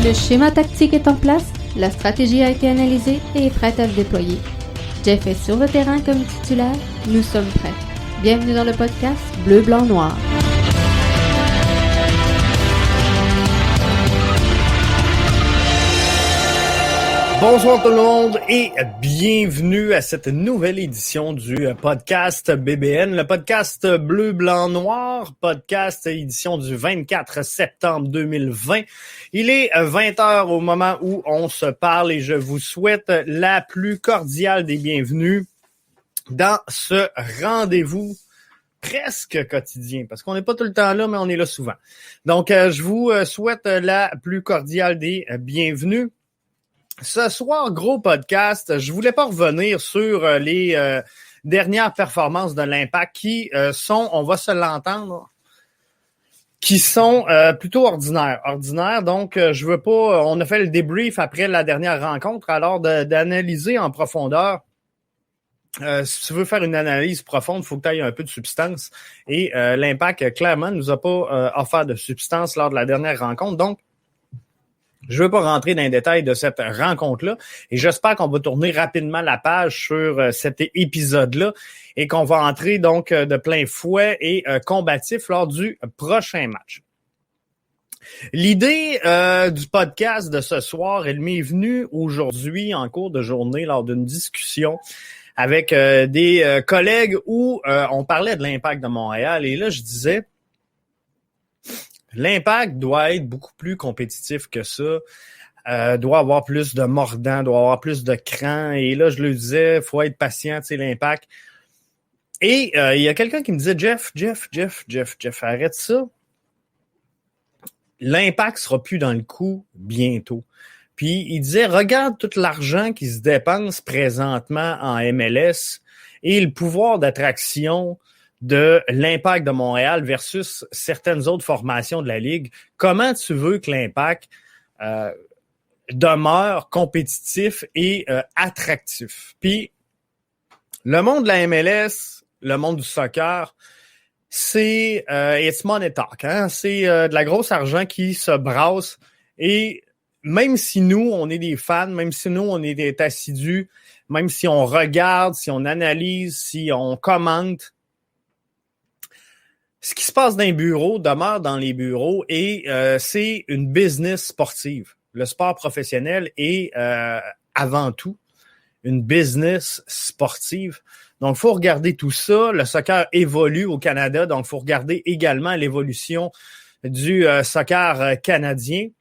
Le schéma tactique est en place, la stratégie a été analysée et est prête à se déployer. Jeff est sur le terrain comme titulaire, nous sommes prêts. Bienvenue dans le podcast Bleu, Blanc, Noir. Bonsoir tout le monde et bienvenue à cette nouvelle édition du podcast BBN, le podcast Bleu, Blanc, Noir, podcast édition du 24 septembre 2020. Il est 20h au moment où on se parle et je vous souhaite la plus cordiale des bienvenues dans ce rendez-vous presque quotidien, parce qu'on n'est pas tout le temps là, mais on est là souvent. Donc, je vous souhaite la plus cordiale des bienvenues. Ce soir, gros podcast, je voulais pas revenir sur les dernières performances de l'Impact qui sont, on va se l'entendre, qui sont plutôt ordinaires. Donc, je veux pas, on a fait le débrief après la dernière rencontre, alors d'analyser en profondeur. Si tu veux faire une analyse profonde, il faut que tu aies un peu de substance. Et l'Impact, clairement, nous a pas offert de substance lors de la dernière rencontre. Donc, je veux pas rentrer dans les détails de cette rencontre-là et j'espère qu'on va tourner rapidement la page sur cet épisode-là et qu'on va entrer donc de plein fouet et combatif lors du prochain match. L'idée du podcast de ce soir, elle m'est venue aujourd'hui en cours de journée lors d'une discussion avec des collègues où on parlait de l'Impact de Montréal et là je disais l'Impact doit être beaucoup plus compétitif que ça, doit avoir plus de mordant, doit avoir plus de cran. Et là, je le disais, faut être patient, tu sais, l'Impact. Et il y a quelqu'un qui me disait, Jeff, arrête ça. L'Impact sera plus dans le coup bientôt. Puis il disait, regarde tout l'argent qui se dépense présentement en MLS et le pouvoir d'attraction de l'Impact de Montréal versus certaines autres formations de la Ligue. Comment tu veux que l'Impact demeure compétitif et attractif? Puis, le monde de la MLS, le monde du soccer, c'est it's money talk. Hein? C'est de la grosse argent qui se brasse. Et même si nous, on est des fans, même si nous, on est des assidus, même si on regarde, si on analyse, si on commente, ce qui se passe dans les bureaux demeure dans les bureaux et c'est une business sportive. Le sport professionnel est avant tout une business sportive. Donc, il faut regarder tout ça. Le soccer évolue au Canada, donc il faut regarder également l'évolution du soccer canadien. Il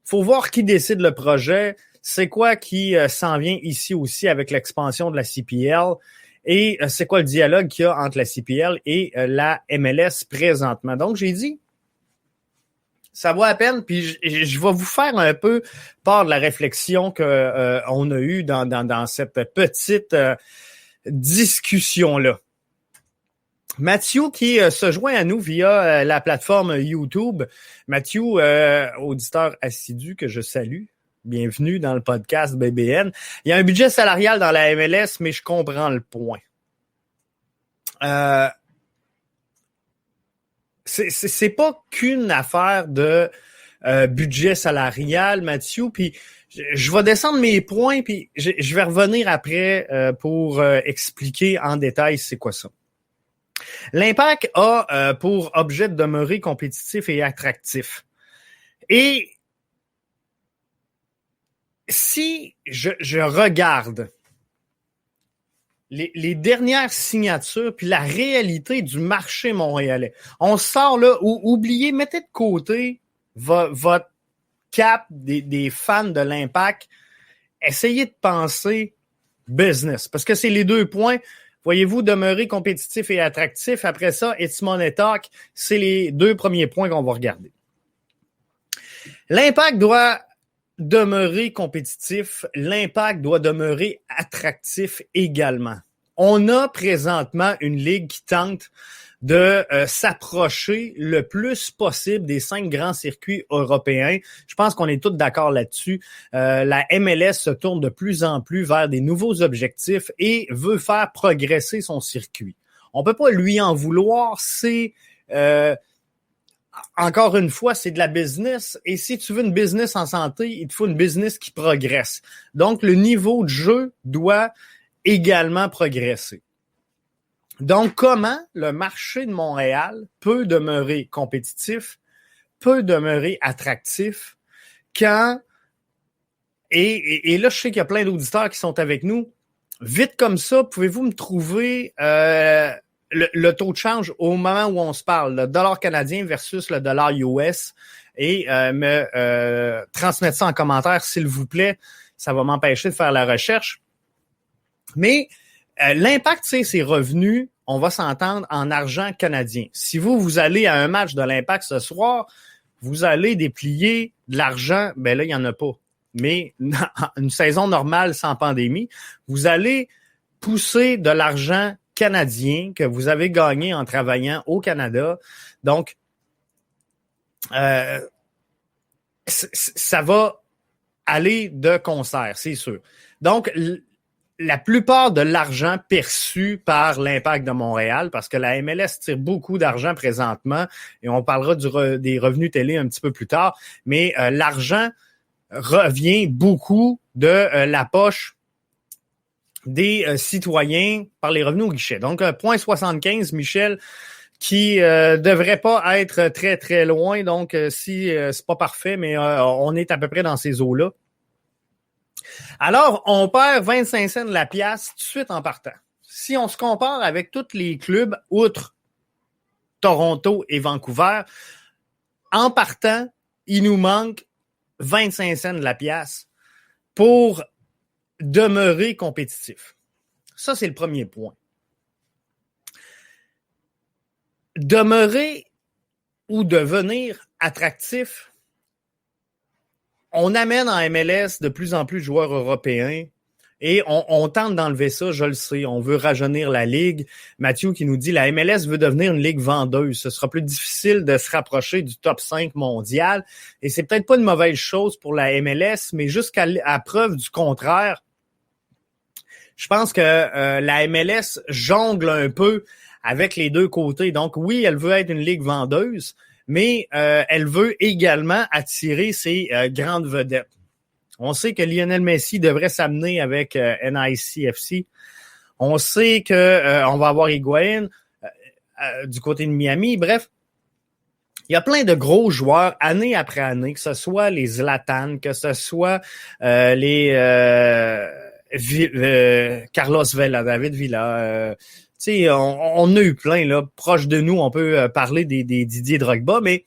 faut voir qui décide le projet. C'est quoi qui s'en vient ici aussi avec l'expansion de la CPL. Et c'est quoi le dialogue qu'il y a entre la CPL et la MLS présentement? Donc, j'ai dit, ça vaut à peine, puis je vais vous faire un peu part de la réflexion qu'on a eue dans cette petite discussion-là. Mathieu qui se joint à nous via la plateforme YouTube. Mathieu, auditeur assidu que je salue. Bienvenue dans le podcast BBN. Il y a un budget salarial dans la MLS, mais je comprends le point. C'est pas qu'une affaire de budget salarial, Mathieu. Puis je vais descendre mes points, puis je vais revenir après pour expliquer en détail c'est quoi ça. L'Impact a pour objet de demeurer compétitif et attractif. Et si je regarde les dernières signatures puis la réalité du marché montréalais, on sort là où oubliez, mettez de côté votre cap des fans de l'Impact, essayez de penser business parce que c'est les deux points. Voyez-vous, demeurer compétitif et attractif. Après ça, it's money talk, c'est les deux premiers points qu'on va regarder. L'Impact doit demeurer compétitif, l'Impact doit demeurer attractif également. On a présentement une ligue qui tente de s'approcher le plus possible des 5 grands circuits européens. Je pense qu'on est tous d'accord là-dessus. La MLS se tourne de plus en plus vers des nouveaux objectifs et veut faire progresser son circuit. On peut pas lui en vouloir, c'est encore une fois, c'est de la business. Et si tu veux une business en santé, il te faut une business qui progresse. Donc, le niveau de jeu doit également progresser. Donc, comment le marché de Montréal peut demeurer compétitif, peut demeurer attractif quand, et là, je sais qu'il y a plein d'auditeurs qui sont avec nous. Vite comme ça, pouvez-vous me trouver le taux de change au moment où on se parle, le dollar canadien versus le dollar US, et me transmettre ça en commentaire, s'il vous plaît. Ça va m'empêcher de faire la recherche. Mais l'impact, c'est ses revenus, on va s'entendre en argent canadien. Si vous allez à un match de l'impact ce soir, vous allez déplier de l'argent, ben là, il n'y en a pas. Mais une saison normale sans pandémie, vous allez pousser de l'argent canadien que vous avez gagné en travaillant au Canada. Donc, ça va aller de concert, c'est sûr. Donc, la plupart de l'argent perçu par l'Impact de Montréal, parce que la MLS tire beaucoup d'argent présentement, et on parlera des revenus télé un petit peu plus tard, mais l'argent revient beaucoup de la poche des citoyens par les revenus au guichet. Donc, 0,75, Michel, qui devrait pas être très, très loin. Donc, si c'est pas parfait, mais on est à peu près dans ces eaux-là. Alors, on perd 25 cents de la pièce tout de suite en partant. Si on se compare avec tous les clubs, outre Toronto et Vancouver, en partant, il nous manque 25 cents de la pièce pour demeurer compétitif. Ça, c'est le premier point. Demeurer ou devenir attractif, on amène en MLS de plus en plus de joueurs européens et on tente d'enlever ça, je le sais. On veut rajeunir la Ligue. Mathieu qui nous dit la MLS veut devenir une ligue vendeuse. Ce sera plus difficile de se rapprocher du top 5 mondial. Et c'est peut-être pas une mauvaise chose pour la MLS, mais jusqu'à preuve du contraire, je pense que la MLS jongle un peu avec les deux côtés. Donc oui, elle veut être une ligue vendeuse, mais elle veut également attirer ses grandes vedettes. On sait que Lionel Messi devrait s'amener avec NYCFC. On sait que on va avoir Higuaín du côté de Miami. Bref, il y a plein de gros joueurs année après année, que ce soit les Zlatan, que ce soit les Carlos Vela, David Villa. Tu sais, on a eu plein là proche de nous. On peut parler des Didier Drogba, mais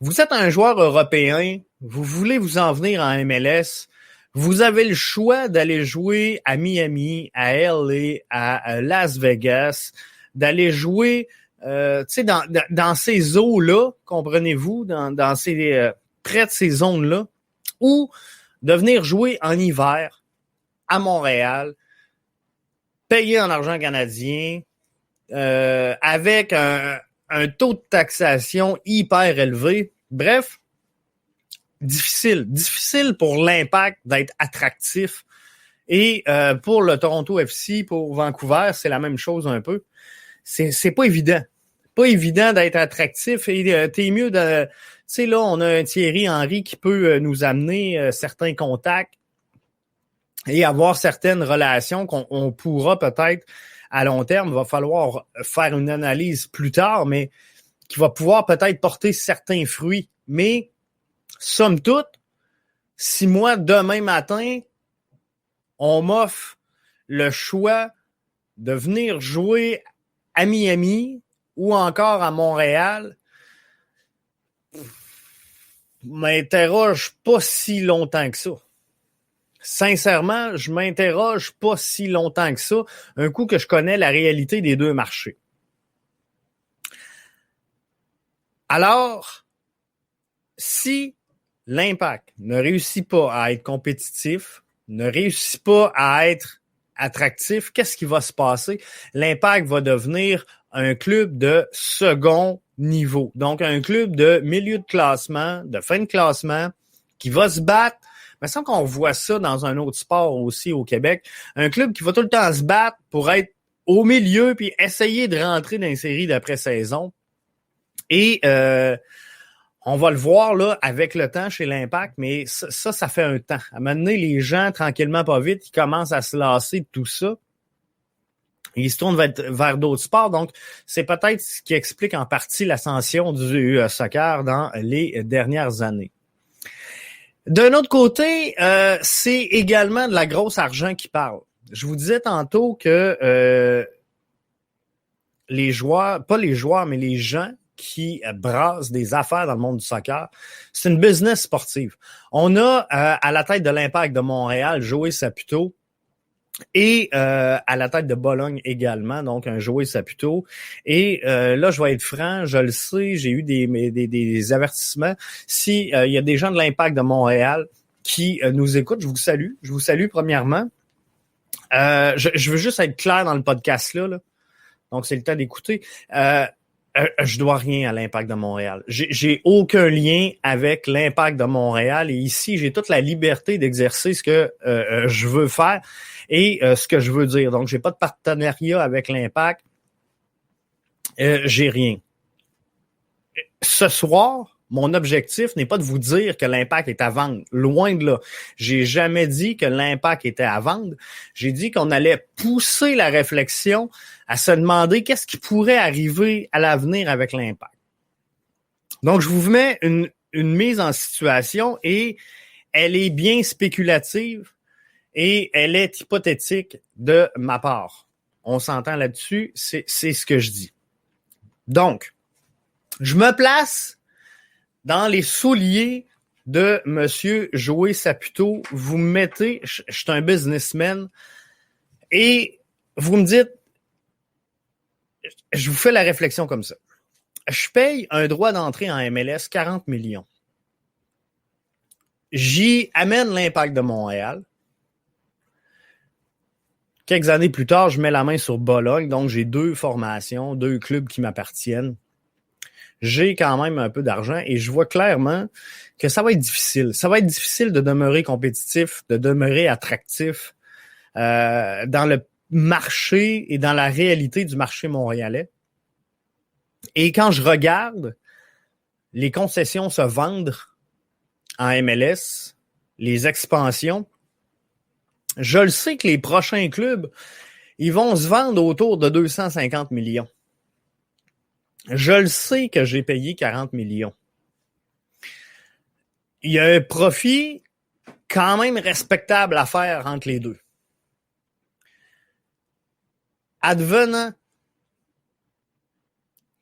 vous êtes un joueur européen, vous voulez vous en venir en MLS, vous avez le choix d'aller jouer à Miami, à LA, à Las Vegas, d'aller jouer dans ces eaux-là, comprenez-vous, dans ces près de ces zones-là, ou de venir jouer en hiver à Montréal, payé en argent canadien, avec un taux de taxation hyper élevé. Bref, difficile pour l'Impact d'être attractif. Et pour le Toronto FC, pour Vancouver, c'est la même chose un peu. C'est pas évident. Pas évident d'être attractif. Et t'es mieux de... Tu sais, là, on a un Thierry Henry qui peut nous amener certains contacts et avoir certaines relations qu'on pourra peut-être à long terme. Il va falloir faire une analyse plus tard, mais qui va pouvoir peut-être porter certains fruits. Mais, somme toute, si moi, demain matin, on m'offre le choix de venir jouer à Miami ou encore à Montréal, je m'interroge pas si longtemps que ça. Sincèrement, je m'interroge pas si longtemps que ça, un coup que je connais la réalité des deux marchés. Alors, si l'Impact ne réussit pas à être compétitif, ne réussit pas à être attractif, qu'est-ce qui va se passer? L'Impact va devenir un club de second niveau. Donc, un club de milieu de classement, de fin de classement, qui va se battre. Il me semble qu'on voit ça dans un autre sport aussi au Québec. Un club qui va tout le temps se battre pour être au milieu puis essayer de rentrer dans une série d'après-saison. Et on va le voir là avec le temps chez l'Impact, mais ça fait un temps. À un moment donné, les gens, tranquillement, pas vite, ils commencent à se lasser de tout ça. Ils se tournent vers d'autres sports. Donc, c'est peut-être ce qui explique en partie l'ascension du soccer dans les dernières années. D'un autre côté, c'est également de la grosse argent qui parle. Je vous disais tantôt que les joueurs, pas les joueurs, mais les gens qui brassent des affaires dans le monde du soccer, c'est une business sportive. On a à la tête de l'Impact de Montréal Joey Saputo et à la tête de Bologne également, donc un Joey Saputo. Et là, je vais être franc, je le sais, j'ai eu des avertissements. Si il y a des gens de l'Impact de Montréal qui nous écoutent, je vous salue. Je vous salue premièrement. Je veux juste être clair dans le podcast là. Donc, c'est le temps d'écouter. Je dois rien à l'Impact de Montréal. J'ai aucun lien avec l'Impact de Montréal et ici, j'ai toute la liberté d'exercer ce que je veux faire et ce que je veux dire. Donc, j'ai pas de partenariat avec l'Impact. J'ai rien. Ce soir, mon objectif n'est pas de vous dire que l'Impact est à vendre. Loin de là. J'ai jamais dit que l'Impact était à vendre. J'ai dit qu'on allait pousser la réflexion à se demander qu'est-ce qui pourrait arriver à l'avenir avec l'Impact. Donc, je vous mets une mise en situation et elle est bien spéculative et elle est hypothétique de ma part. On s'entend là-dessus, c'est ce que je dis. Donc, je me place dans les souliers de Monsieur Joey Saputo. Vous me mettez, je suis un businessman, et vous me dites, je vous fais la réflexion comme ça. Je paye un droit d'entrée en MLS 40 millions. J'y amène l'Impact de Montréal. Quelques années plus tard, je mets la main sur Bologne, donc j'ai 2 formations, 2 clubs qui m'appartiennent. J'ai quand même un peu d'argent et je vois clairement que ça va être difficile. Ça va être difficile de demeurer compétitif, de demeurer attractif dans le marché et dans la réalité du marché montréalais. Et quand je regarde les concessions se vendre en MLS, les expansions, je le sais que les prochains clubs, ils vont se vendre autour de 250 millions. Je le sais que j'ai payé 40 millions. Il y a un profit quand même respectable à faire entre les deux. Advenant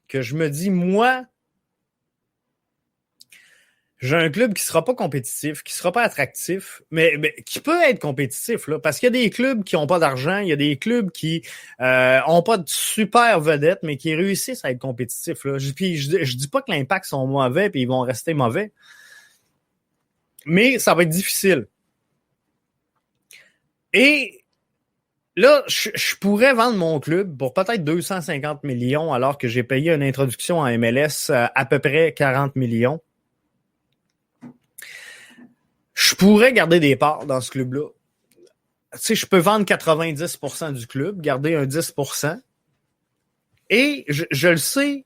que je me dis, moi, j'ai un club qui sera pas compétitif, qui sera pas attractif, mais qui peut être compétitif, là, parce qu'il y a des clubs qui ont pas d'argent, il y a des clubs qui ont pas de super vedettes, mais qui réussissent à être compétitifs, là. Puis je dis pas que l'Impact sont mauvais puis ils vont rester mauvais, mais ça va être difficile. Et là, je pourrais vendre mon club pour peut-être 250 millions alors que j'ai payé une introduction en MLS à peu près 40 millions. Je pourrais garder des parts dans ce club-là. Tu sais, je peux vendre 90% du club, garder un 10%. Et je le sais,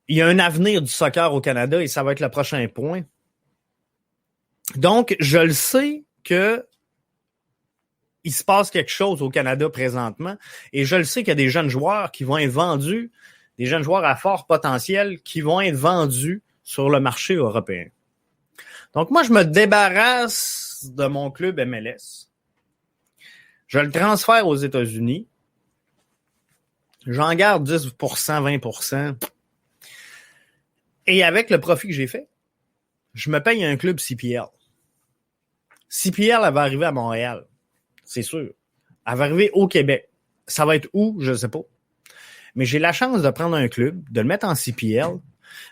il y a un avenir du soccer au Canada et ça va être le prochain point. Donc, je le sais que il se passe quelque chose au Canada présentement et je le sais qu'il y a des jeunes joueurs qui vont être vendus, des jeunes joueurs à fort potentiel qui vont être vendus sur le marché européen. Donc, moi, je me débarrasse de mon club MLS. Je le transfère aux États-Unis. J'en garde 10%, 20%. Et avec le profit que j'ai fait, je me paye un club CPL. CPL, elle va arriver à Montréal. C'est sûr. Elle va arriver au Québec. Ça va être où? Je ne sais pas. Mais j'ai la chance de prendre un club, de le mettre en CPL,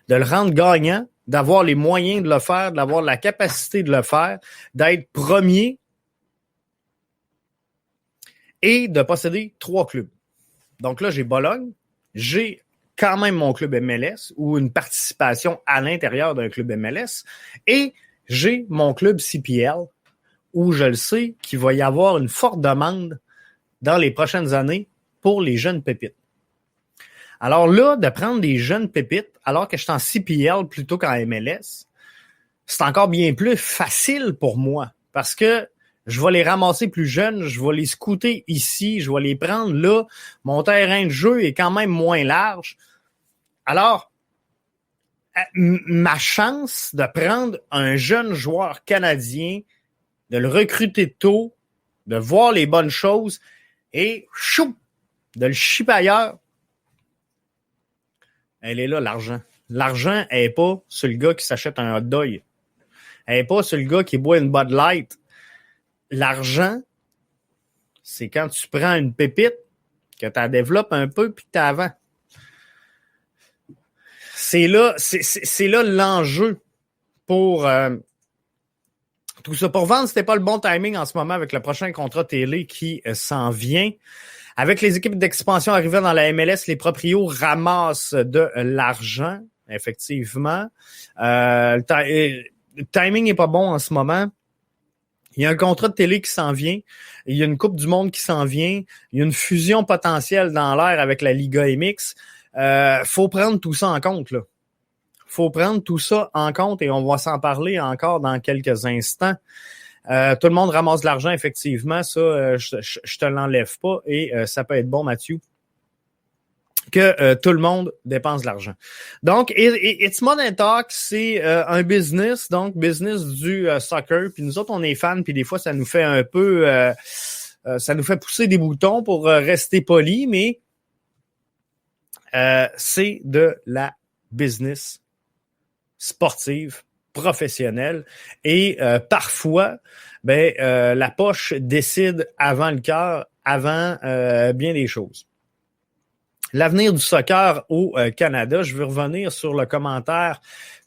de le rendre gagnant, d'avoir les moyens de le faire, d'avoir la capacité de le faire, d'être premier et de posséder 3 clubs. Donc là, j'ai Bologne, j'ai quand même mon club MLS ou une participation à l'intérieur d'un club MLS et j'ai mon club CPL où je le sais qu'il va y avoir une forte demande dans les prochaines années pour les jeunes pépites. Alors là, de prendre des jeunes pépites, alors que je suis en CPL plutôt qu'en MLS, c'est encore bien plus facile pour moi parce que je vais les ramasser plus jeunes, je vais les scouter ici, je vais les prendre là. Mon terrain de jeu est quand même moins large. Alors, ma chance de prendre un jeune joueur canadien, de le recruter tôt, de voir les bonnes choses et chou, de le chipper ailleurs, elle est là, l'argent. L'argent n'est pas sur le gars qui s'achète un hot dog. Elle n'est pas sur le gars qui boit une Bud Light. L'argent, c'est quand tu prends une pépite, que tu la développes un peu puis que tu la vends. C'est là l'enjeu pour tout ça. Pour vendre, c'était pas le bon timing en ce moment avec le prochain contrat télé qui s'en vient. Avec les équipes d'expansion arrivant dans la MLS, les proprios ramassent de l'argent, effectivement. Le timing n'est pas bon en ce moment. Il y a un contrat de télé qui s'en vient. Il y a une Coupe du monde qui s'en vient. Il y a une fusion potentielle dans l'air avec la Liga MX. Faut prendre tout ça en compte, là. Faut prendre tout ça en compte et on va s'en parler encore dans quelques instants. Tout le monde ramasse de l'argent, effectivement. Ça, je te l'enlève pas et ça peut être bon, Mathieu, que tout le monde dépense de l'argent. Donc, It's Money Talk, c'est un business, donc business du soccer. Puis nous autres, on est fans, puis des fois, ça nous fait un peu... ça nous fait pousser des boutons pour rester poli, mais c'est de la business sportive, professionnelle. Et parfois, la poche décide avant le cœur, avant bien des choses. L'avenir du soccer au Canada, je veux revenir sur le commentaire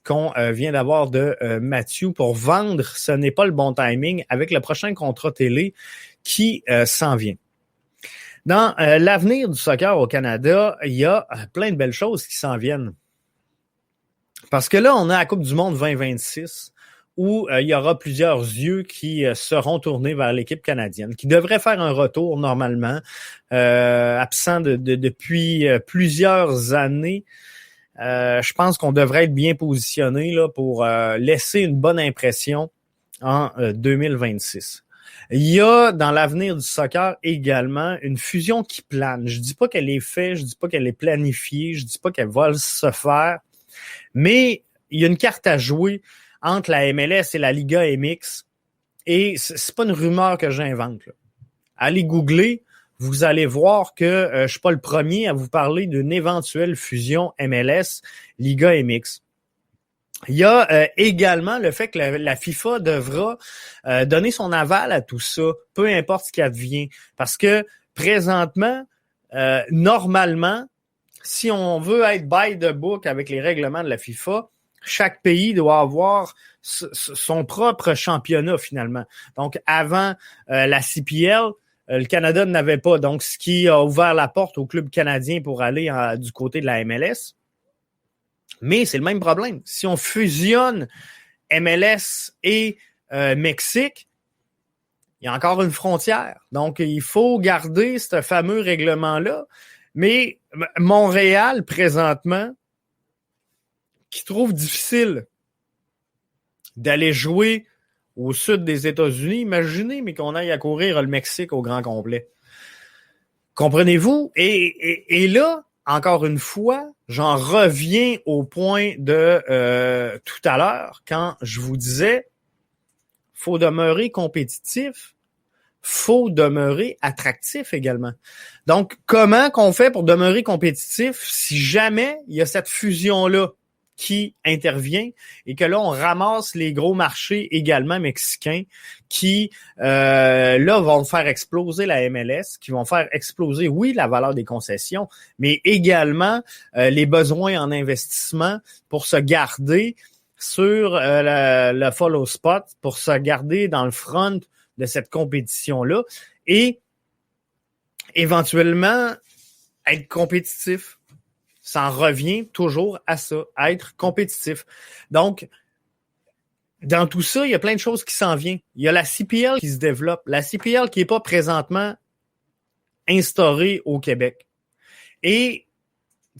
qu'on vient d'avoir de Mathieu. Pour vendre, ce n'est pas le bon timing avec le prochain contrat télé qui s'en vient. Dans l'avenir du soccer au Canada, il y a plein de belles choses qui s'en viennent. Parce que là, on a la Coupe du monde 2026 où il y aura plusieurs yeux qui seront tournés vers l'équipe canadienne, qui devrait faire un retour normalement, absent depuis plusieurs années. Je pense qu'on devrait être bien positionné là, pour laisser une bonne impression en 2026. Il y a dans l'avenir du soccer également une fusion qui plane. Je dis pas qu'elle est faite, je dis pas qu'elle est planifiée, je dis pas qu'elle va se faire, mais il y a une carte à jouer entre la MLS et la Liga MX. Et c'est pas une rumeur que j'invente, là. Allez googler, vous allez voir que je suis pas le premier à vous parler d'une éventuelle fusion MLS-Liga MX. Il y a également le fait que la FIFA devra donner son aval à tout ça, peu importe ce qui advient. Parce que présentement, normalement, si on veut être by the book avec les règlements de la FIFA, chaque pays doit avoir son propre championnat finalement. Donc avant la CPL, le Canada n'avait pas. Donc ce qui a ouvert la porte au club canadien pour aller du côté de la MLS. Mais c'est le même problème. Si on fusionne MLS et Mexique, il y a encore une frontière. Donc, il faut garder ce fameux règlement-là. Mais Montréal, présentement, qui trouve difficile d'aller jouer au sud des États-Unis, imaginez, mais qu'on aille à courir le Mexique au grand complet. Comprenez-vous? Et là, encore une fois, j'en reviens au point de tout à l'heure, quand je vous disais, faut demeurer compétitif, faut demeurer attractif également. Donc, comment qu'on fait pour demeurer compétitif si jamais il y a cette fusion-là qui intervient et que là, on ramasse les gros marchés également mexicains qui, là, vont faire exploser la MLS, qui vont faire exploser, oui, la valeur des concessions, mais également les besoins en investissement pour se garder sur le follow spot, pour se garder dans le front de cette compétition-là et éventuellement être compétitif. Ça en revient toujours à ça, à être compétitif. Donc, dans tout ça, il y a plein de choses qui s'en viennent. Il y a la CPL qui se développe. La CPL qui n'est pas présentement instaurée au Québec. Et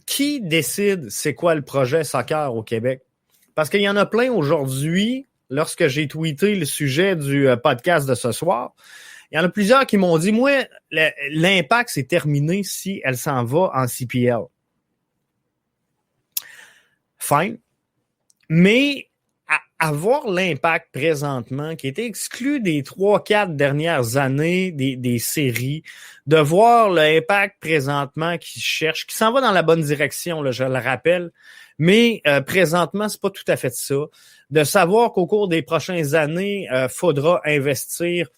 qui décide c'est quoi le projet soccer au Québec? Parce qu'il y en a plein aujourd'hui, lorsque j'ai tweeté le sujet du podcast de ce soir, il y en a plusieurs qui m'ont dit, moi, l'Impact, c'est terminé si elle s'en va en CPL. Fine. Mais avoir l'Impact présentement, qui était exclu des 3-4 dernières années des séries, de voir l'Impact présentement qui cherche, qui s'en va dans la bonne direction, là, je le rappelle, mais présentement, c'est pas tout à fait ça. De savoir qu'au cours des prochaines années, faudra investir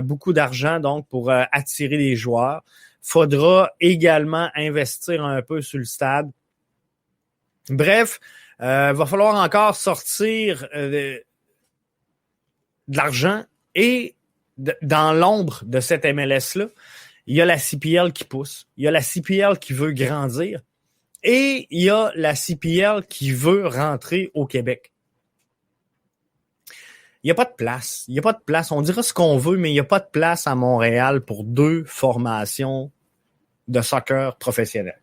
beaucoup d'argent donc pour attirer des joueurs. Faudra également investir un peu sur le stade. Bref, va falloir encore sortir de l'argent et dans l'ombre de cette MLS-là, il y a la CPL qui pousse, il y a la CPL qui veut grandir et il y a la CPL qui veut rentrer au Québec. Il n'y a pas de place. Il n'y a pas de place. On dira ce qu'on veut, mais il n'y a pas de place à Montréal pour 2 formations de soccer professionnel.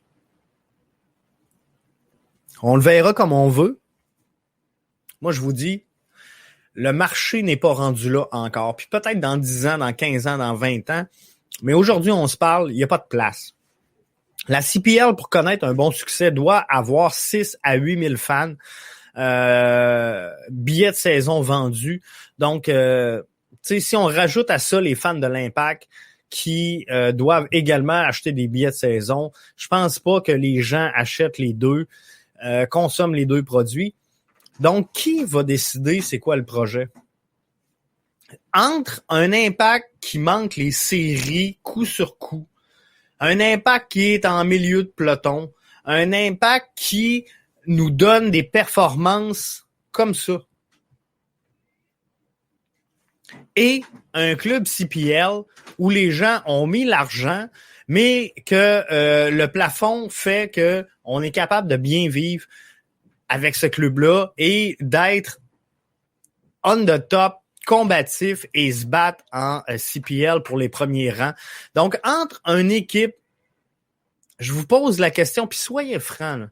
On le verra comme on veut. Moi, je vous dis, le marché n'est pas rendu là encore. Puis peut-être dans 10 ans, dans 15 ans, dans 20 ans. Mais aujourd'hui, on se parle, il n'y a pas de place. La CPL, pour connaître un bon succès, doit avoir 6 à 8 000 fans. Billets de saison vendus. Donc, si on rajoute à ça les fans de l'Impact qui doivent également acheter des billets de saison, je pense pas que les gens achètent les deux, consomment les deux produits. Donc, qui va décider c'est quoi le projet? Entre un Impact qui manque les séries coup sur coup, un Impact qui est en milieu de peloton, un Impact qui nous donne des performances comme ça, et un club CPL où les gens ont mis l'argent, mais que le plafond fait que on est capable de bien vivre avec ce club-là et d'être on the top, combatif et se battre en CPL pour les premiers rangs. Donc, entre une équipe, je vous pose la question, puis soyez francs, là.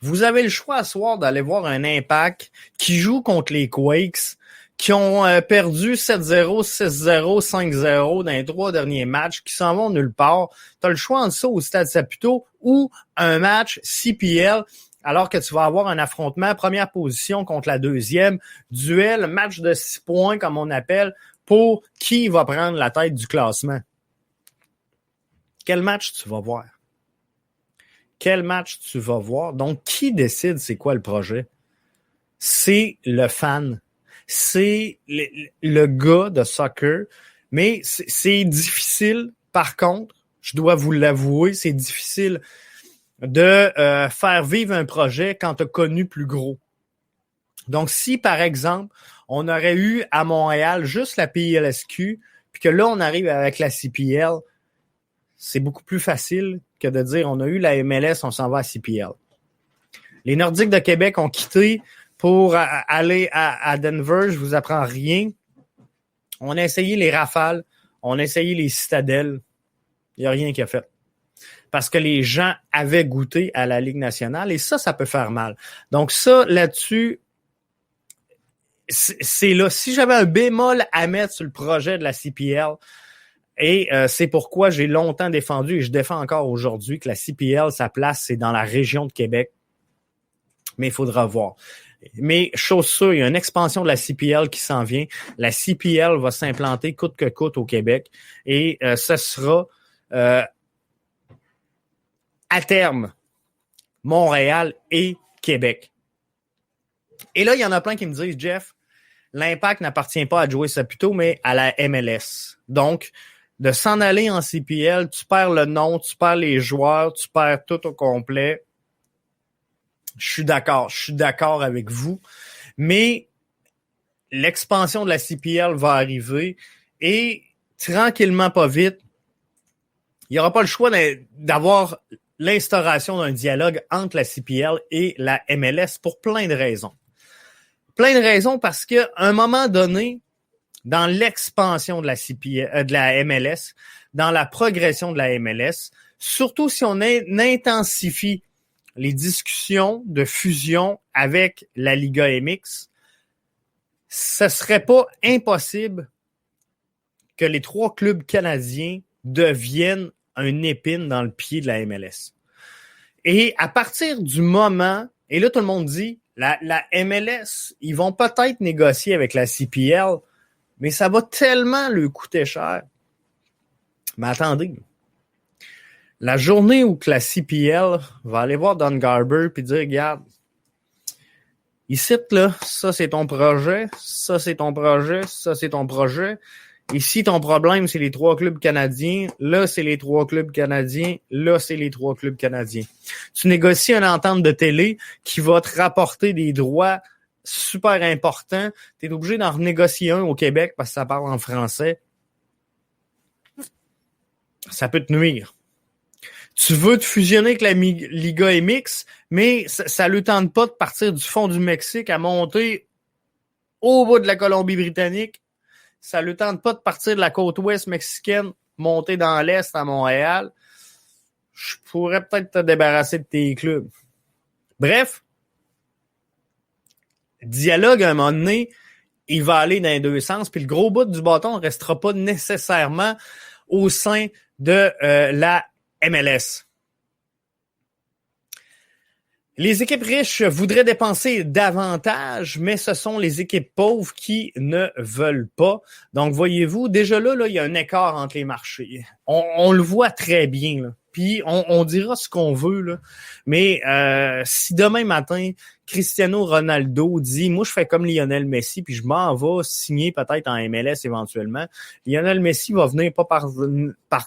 Vous avez le choix à soir d'aller voir un Impact qui joue contre les Quakes, qui ont perdu 7-0, 6-0, 5-0 dans les 3 derniers matchs, qui s'en vont nulle part. Tu as le choix entre ça au Stade Saputo ou un match CPL, alors que tu vas avoir un affrontement première position contre la deuxième, duel, match de 6 points comme on appelle, pour qui va prendre la tête du classement. Quel match tu vas voir? Quel match tu vas voir? Donc, qui décide c'est quoi le projet? C'est le fan. C'est le gars de soccer. Mais c'est difficile, par contre, je dois vous l'avouer, c'est difficile de faire vivre un projet quand tu as connu plus gros. Donc, si, par exemple, on aurait eu à Montréal juste la PLSQ, puis que là, on arrive avec la CPL, c'est beaucoup plus facile que de dire on a eu la MLS, on s'en va à CPL. Les Nordiques de Québec ont quitté pour aller à Denver, je vous apprends rien. On a essayé les Rafales, on a essayé les Citadelles, il n'y a rien qui a fait. Parce que les gens avaient goûté à la Ligue nationale et ça peut faire mal. Donc ça, là-dessus, c'est là. Si j'avais un bémol à mettre sur le projet de la CPL, et c'est pourquoi j'ai longtemps défendu et je défends encore aujourd'hui que la CPL, sa place, c'est dans la région de Québec. Mais il faudra voir. Mais chose sûre, il y a une expansion de la CPL qui s'en vient. La CPL va s'implanter coûte que coûte au Québec et ce sera à terme Montréal et Québec. Et là, il y en a plein qui me disent, Jeff, l'Impact n'appartient pas à Joey Saputo, mais à la MLS. Donc, de s'en aller en CPL, tu perds le nom, tu perds les joueurs, tu perds tout au complet. Je suis d'accord avec vous. Mais l'expansion de la CPL va arriver et tranquillement, pas vite, il n'y aura pas le choix d'avoir l'instauration d'un dialogue entre la CPL et la MLS pour plein de raisons. Plein de raisons parce qu'à un moment donné, dans l'expansion de la MLS, dans la progression de la MLS, surtout si on intensifie les discussions de fusion avec la Liga MX, ce serait pas impossible que les 3 clubs canadiens deviennent un épine dans le pied de la MLS. Et à partir du moment, et là tout le monde dit, la MLS, ils vont peut-être négocier avec la CPL, mais ça va tellement leur coûter cher. Mais attendez, la journée où que la CPL va aller voir Don Garber et dire, regarde, ici, là, ça c'est ton projet, ça c'est ton projet, ça c'est ton projet. Ici, ton problème, c'est les 3 clubs canadiens. Là, c'est les 3 clubs canadiens. Là, c'est les 3 clubs canadiens. Tu négocies une entente de télé qui va te rapporter des droits super importants. Tu es obligé d'en renégocier un au Québec parce que ça parle en français. Ça peut te nuire. Tu veux te fusionner avec la Liga MX, mais ça ne lui tente pas de partir du fond du Mexique à monter au bout de la Colombie-Britannique. Ça ne lui tente pas de partir de la côte ouest mexicaine, monter dans l'est à Montréal. Je pourrais peut-être te débarrasser de tes clubs. Bref, dialogue à un moment donné, il va aller dans les deux sens, puis le gros bout du bâton ne restera pas nécessairement au sein de la MLS. Les équipes riches voudraient dépenser davantage, mais ce sont les équipes pauvres qui ne veulent pas. Donc, voyez-vous, déjà là, il y a un écart entre les marchés. On le voit très bien, là. Puis, on dira ce qu'on veut, là. Mais si demain matin, Cristiano Ronaldo dit « Moi, je fais comme Lionel Messi, puis je m'en vais signer peut-être en MLS éventuellement. » Lionel Messi va venir pas par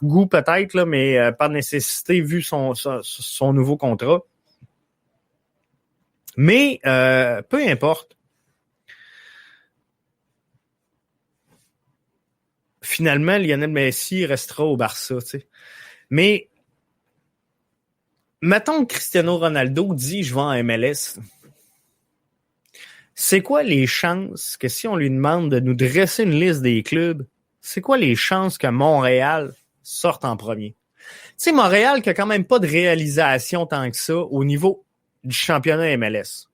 goût peut-être, là, mais par nécessité vu son nouveau contrat. Mais peu importe. Finalement, Lionel Messi restera au Barça, tu sais. Mais mettons que Cristiano Ronaldo dit « Je vais en MLS ». C'est quoi les chances que si on lui demande de nous dresser une liste des clubs, c'est quoi les chances que Montréal sorte en premier? Tu sais, Montréal qui a quand même pas de réalisation tant que ça au niveau du championnat MLS.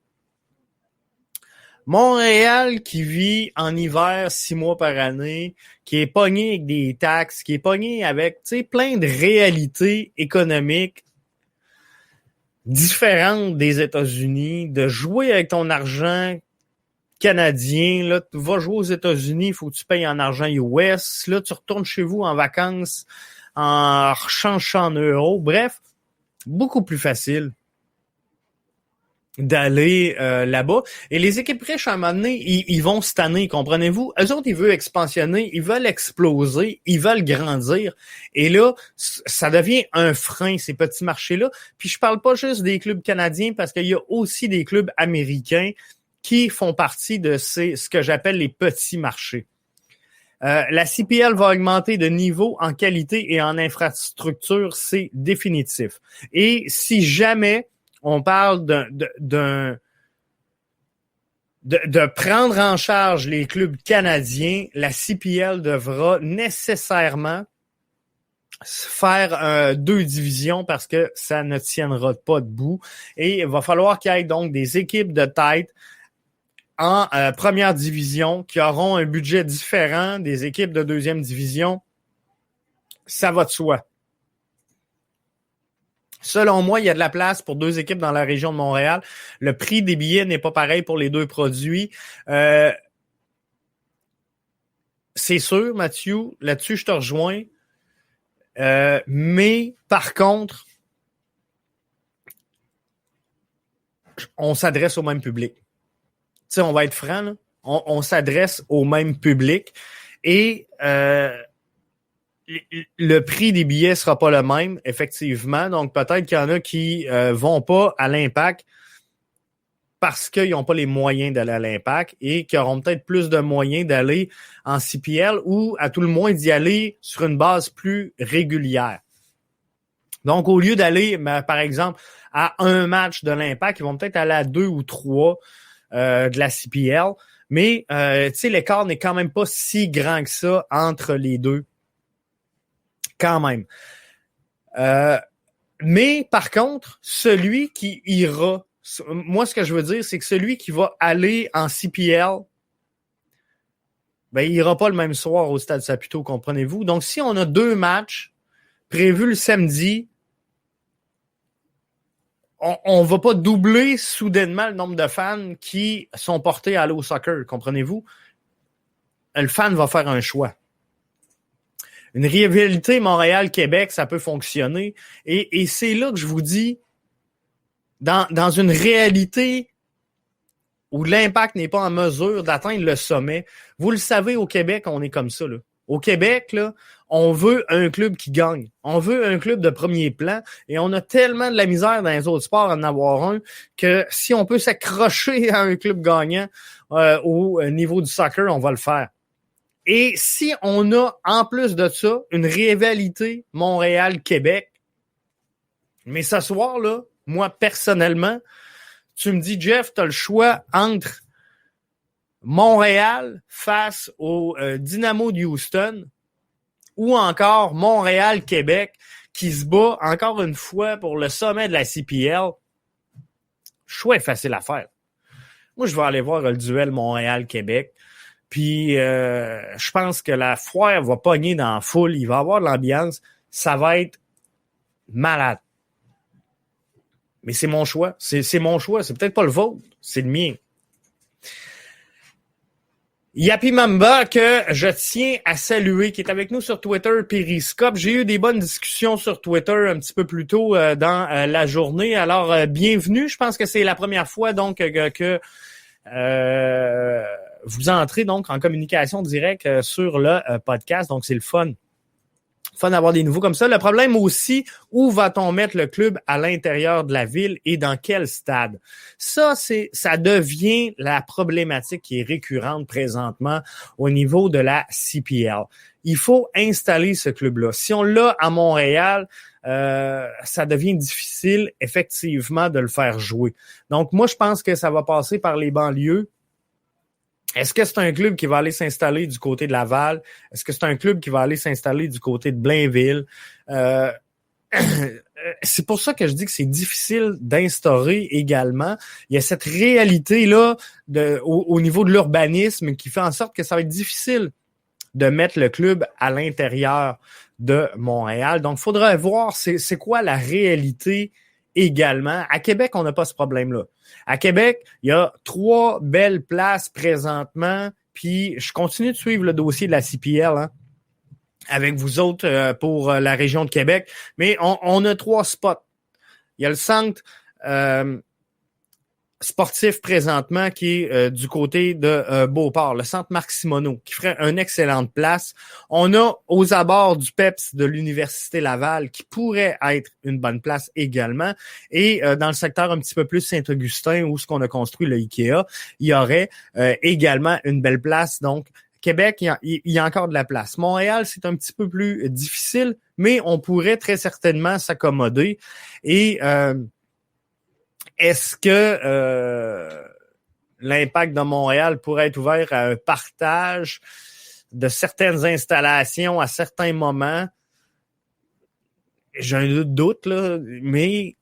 Montréal qui vit en hiver 6 mois par année, qui est pogné avec des taxes, qui est pogné avec, tu sais, plein de réalités économiques différentes des États-Unis, de jouer avec ton argent canadien, là, tu vas jouer aux États-Unis, il faut que tu payes en argent US, là, tu retournes chez vous en vacances en rechangeant en euros, bref, beaucoup plus facile d'aller là-bas. Et les équipes riches, à un moment donné, ils vont cette année, comprenez-vous? Eux autres, ils veulent expansionner, ils veulent exploser, ils veulent grandir. Et là, ça devient un frein, ces petits marchés-là. Puis je parle pas juste des clubs canadiens, parce qu'il y a aussi des clubs américains qui font partie de ce que j'appelle les petits marchés. La CPL va augmenter de niveau en qualité et en infrastructure, c'est définitif. Et si jamais on parle de prendre en charge les clubs canadiens, la CPL devra nécessairement faire 2 divisions parce que ça ne tiendra pas debout. Et il va falloir qu'il y ait donc des équipes de tête en première division qui auront un budget différent des équipes de deuxième division. Ça va de soi. Selon moi, il y a de la place pour 2 équipes dans la région de Montréal. Le prix des billets n'est pas pareil pour les 2 produits. C'est sûr, Mathieu, là-dessus, je te rejoins. Mais par contre, on s'adresse au même public. Tu sais, on va être franc, là. On s'adresse au même public et le prix des billets sera pas le même, effectivement. Donc, peut-être qu'il y en a qui vont pas à l'Impact parce qu'ils n'ont pas les moyens d'aller à l'Impact et qui auront peut-être plus de moyens d'aller en CPL ou, à tout le moins, d'y aller sur une base plus régulière. Donc, au lieu d'aller, par exemple, à un match de l'Impact, ils vont peut-être aller à 2 ou 3 de la CPL. Mais, tu sais, l'écart n'est quand même pas si grand que ça entre les deux. Quand même. Mais par contre, celui qui ira, moi ce que je veux dire, c'est que celui qui va aller en CPL, ben il ira pas le même soir au Stade Saputo, comprenez-vous? Donc si on a 2 matchs prévus le samedi, on va pas doubler soudainement le nombre de fans qui sont portés à aller au soccer, comprenez-vous? Le fan va faire un choix. Une rivalité Montréal-Québec, ça peut fonctionner. Et c'est là que je vous dis, dans une réalité où l'Impact n'est pas en mesure d'atteindre le sommet, vous le savez, au Québec, on est comme ça, là. Au Québec, là, on veut un club qui gagne. On veut un club de premier plan. Et on a tellement de la misère dans les autres sports à en avoir un que si on peut s'accrocher à un club gagnant au niveau du soccer, on va le faire. Et si on a, en plus de ça, une rivalité Montréal-Québec, mais ce soir, là, moi, personnellement, tu me dis, Jeff, tu as le choix entre Montréal face au Dynamo de Houston ou encore Montréal-Québec qui se bat encore une fois pour le sommet de la CPL. Le choix est facile à faire. Moi, je vais aller voir le duel Montréal-Québec. Puis, je pense que la foire va pogner dans la foule. Il va y avoir de l'ambiance. Ça va être malade. Mais c'est mon choix. C'est mon choix. C'est peut-être pas le vôtre. C'est le mien. Yapi Mamba, que je tiens à saluer, qui est avec nous sur Twitter, Periscope. J'ai eu des bonnes discussions sur Twitter un petit peu plus tôt dans la journée. Alors, bienvenue. Je pense que c'est la première fois donc que vous entrez donc en communication directe sur le podcast. Donc, c'est le fun. Fun d'avoir des nouveaux comme ça. Le problème aussi, où va-t-on mettre le club à l'intérieur de la ville et dans quel stade? Ça devient la problématique qui est récurrente présentement au niveau de la CPL. Il faut installer ce club-là. Si on l'a à Montréal, ça devient difficile, effectivement, de le faire jouer. Donc, moi, je pense que ça va passer par les banlieues. Est-ce que c'est un club qui va aller s'installer du côté de Laval? Est-ce que c'est un club qui va aller s'installer du côté de Blainville? C'est pour ça que je dis que c'est difficile d'instaurer également. Il y a cette réalité-là au niveau de l'urbanisme qui fait en sorte que ça va être difficile de mettre le club à l'intérieur de Montréal. Donc, il faudra voir c'est quoi la réalité également. À Québec, on n'a pas ce problème-là. À Québec, il y a 3 belles places présentement, puis je continue de suivre le dossier de la CPL avec vous autres pour la région de Québec, mais on a 3 spots. Il y a le centre sportif présentement qui est du côté de Beauport, le centre Marc-Simoneau, qui ferait une excellente place. On a aux abords du PEPS de l'Université Laval qui pourrait être une bonne place également. Et dans le secteur un petit peu plus Saint-Augustin où ce qu'on a construit le IKEA, il y aurait également une belle place. Donc, Québec, il y a encore de la place. Montréal, c'est un petit peu plus difficile, mais on pourrait très certainement s'accommoder. Et est-ce que l'Impact de Montréal pourrait être ouvert à un partage de certaines installations à certains moments? J'ai un doute, là, mais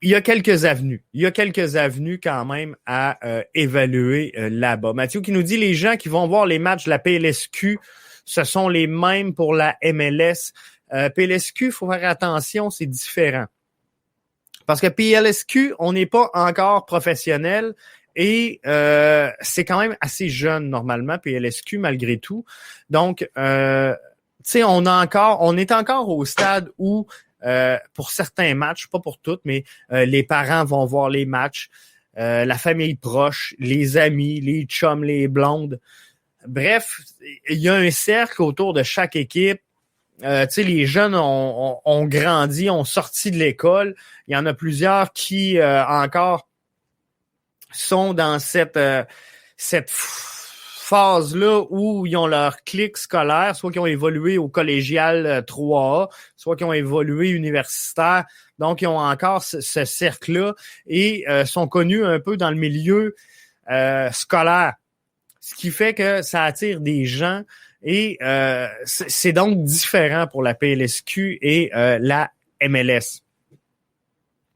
il y a quelques avenues. Il y a quelques avenues quand même à évaluer là-bas. Mathieu qui nous dit les gens qui vont voir les matchs de la PLSQ, ce sont les mêmes pour la MLS. PLSQ, il faut faire attention, c'est différent. Parce que PLSQ, on n'est pas encore professionnel et c'est quand même assez jeune normalement, PLSQ, malgré tout. Donc, tu sais, on est encore au stade où, pour certains matchs, pas pour toutes, mais les parents vont voir les matchs, la famille proche, les amis, les chums, les blondes. Bref, il y a un cercle autour de chaque équipe. Tu sais, les jeunes ont grandi, ont sorti de l'école. Il y en a plusieurs qui encore sont dans cette phase-là où ils ont leur clic scolaire, soit qui ont évolué au collégial 3A, soit qui ont évolué universitaire. Donc, ils ont encore ce cercle-là et sont connus un peu dans le milieu scolaire. Ce qui fait que ça attire des gens. Et c'est donc différent pour la PLSQ et la MLS.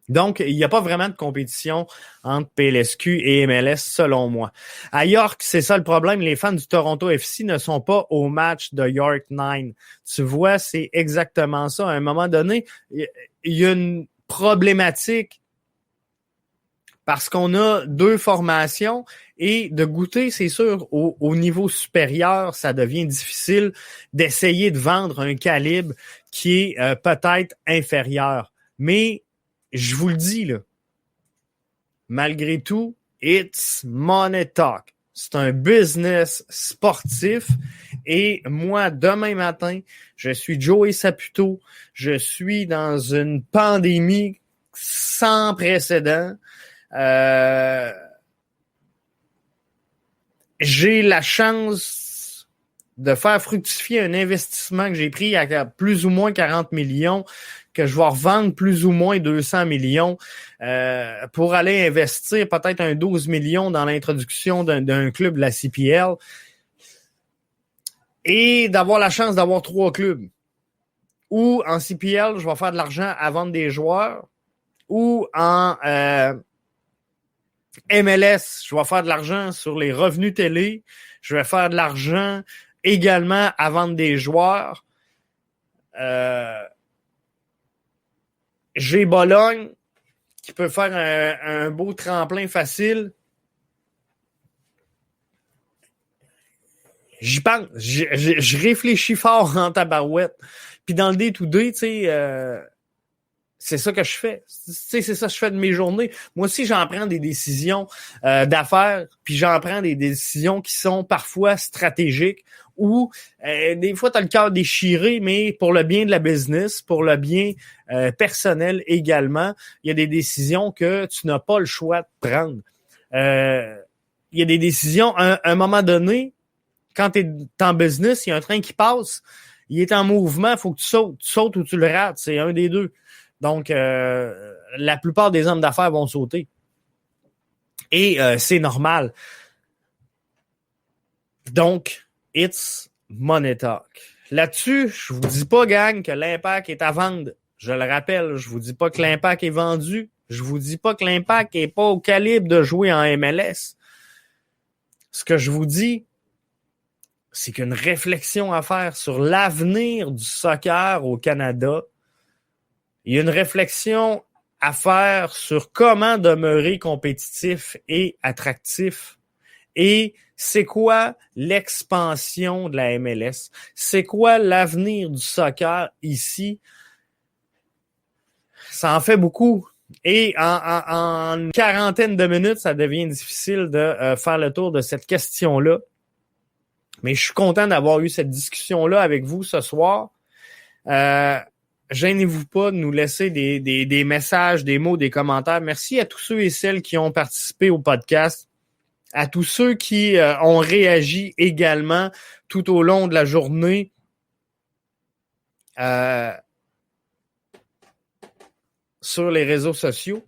Donc, il n'y a pas vraiment de compétition entre PLSQ et MLS, selon moi. À York, c'est ça le problème. Les fans du Toronto FC ne sont pas au match de York 9. Tu vois, c'est exactement ça. À un moment donné, il y a une problématique parce qu'on a deux formations et de goûter, c'est sûr, au niveau supérieur, ça devient difficile d'essayer de vendre un calibre qui est peut-être inférieur. Mais je vous le dis, là, malgré tout, it's money talk. C'est un business sportif et moi, demain matin, je suis Joey Saputo. Je suis dans une pandémie sans précédent. J'ai la chance de faire fructifier un investissement que j'ai pris à plus ou moins 40 millions, que je vais revendre plus ou moins 200 millions pour aller investir peut-être un 12 millions dans l'introduction d'un club de la CPL et d'avoir la chance d'avoir 3 clubs. Ou en CPL, je vais faire de l'argent à vendre des joueurs, ou en MLS, je vais faire de l'argent sur les revenus télé, je vais faire de l'argent également à vendre des joueurs. J'ai Bologne qui peut faire un beau tremplin facile. J'y pense. Je réfléchis fort en tabarouette. Puis dans le day-to-day, tu sais, c'est ça que je fais. Tu sais, c'est ça que je fais de mes journées. Moi aussi, j'en prends des décisions d'affaires, puis j'en prends des décisions qui sont parfois stratégiques ou des fois, tu as le cœur déchiré, mais pour le bien de la business, pour le bien personnel également, il y a des décisions que tu n'as pas le choix de prendre. Il y a des décisions, à un moment donné, quand tu es en business, il y a un train qui passe, il est en mouvement, il faut que tu sautes. Tu sautes ou tu le rates, c'est un des deux. Donc, la plupart des hommes d'affaires vont sauter. Et c'est normal. Donc, it's money talk. Là-dessus, je vous dis pas, gang, que l'Impact est à vendre. Je le rappelle, je vous dis pas que l'Impact est vendu. Je vous dis pas que l'Impact est pas au calibre de jouer en MLS. Ce que je vous dis, c'est qu'une réflexion à faire sur l'avenir du soccer au Canada. Il y a une réflexion à faire sur comment demeurer compétitif et attractif. Et c'est quoi l'expansion de la MLS? C'est quoi l'avenir du soccer ici? Ça en fait beaucoup. Et en une quarantaine de minutes, ça devient difficile de faire le tour de cette question-là. Mais je suis content d'avoir eu cette discussion-là avec vous ce soir. Gênez-vous pas de nous laisser des messages, des mots, des commentaires. Merci à tous ceux et celles qui ont participé au podcast, à tous ceux qui ont réagi également tout au long de la journée. Sur les réseaux sociaux.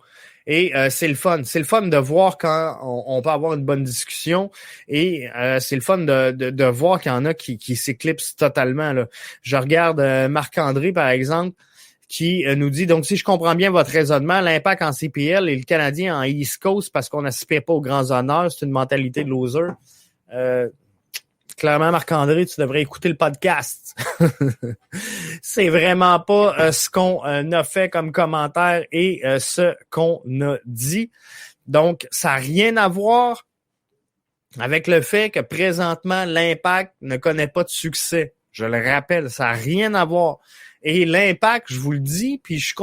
Et c'est le fun. C'est le fun de voir quand on peut avoir une bonne discussion. Et c'est le fun de voir qu'il y en a qui s'éclipsent totalement, là. Je regarde Marc-André, par exemple, qui nous dit, donc si je comprends bien votre raisonnement, l'Impact en CPL et le Canadien en East Coast parce qu'on n'aspire pas aux grands honneurs, c'est une mentalité de loser. Clairement, Marc-André, tu devrais écouter le podcast. C'est vraiment pas ce qu'on a fait comme commentaire et ce qu'on a dit. Donc, ça n'a rien à voir avec le fait que présentement, l'Impact ne connaît pas de succès. Je le rappelle, ça n'a rien à voir. Et l'Impact, je vous le dis, puis je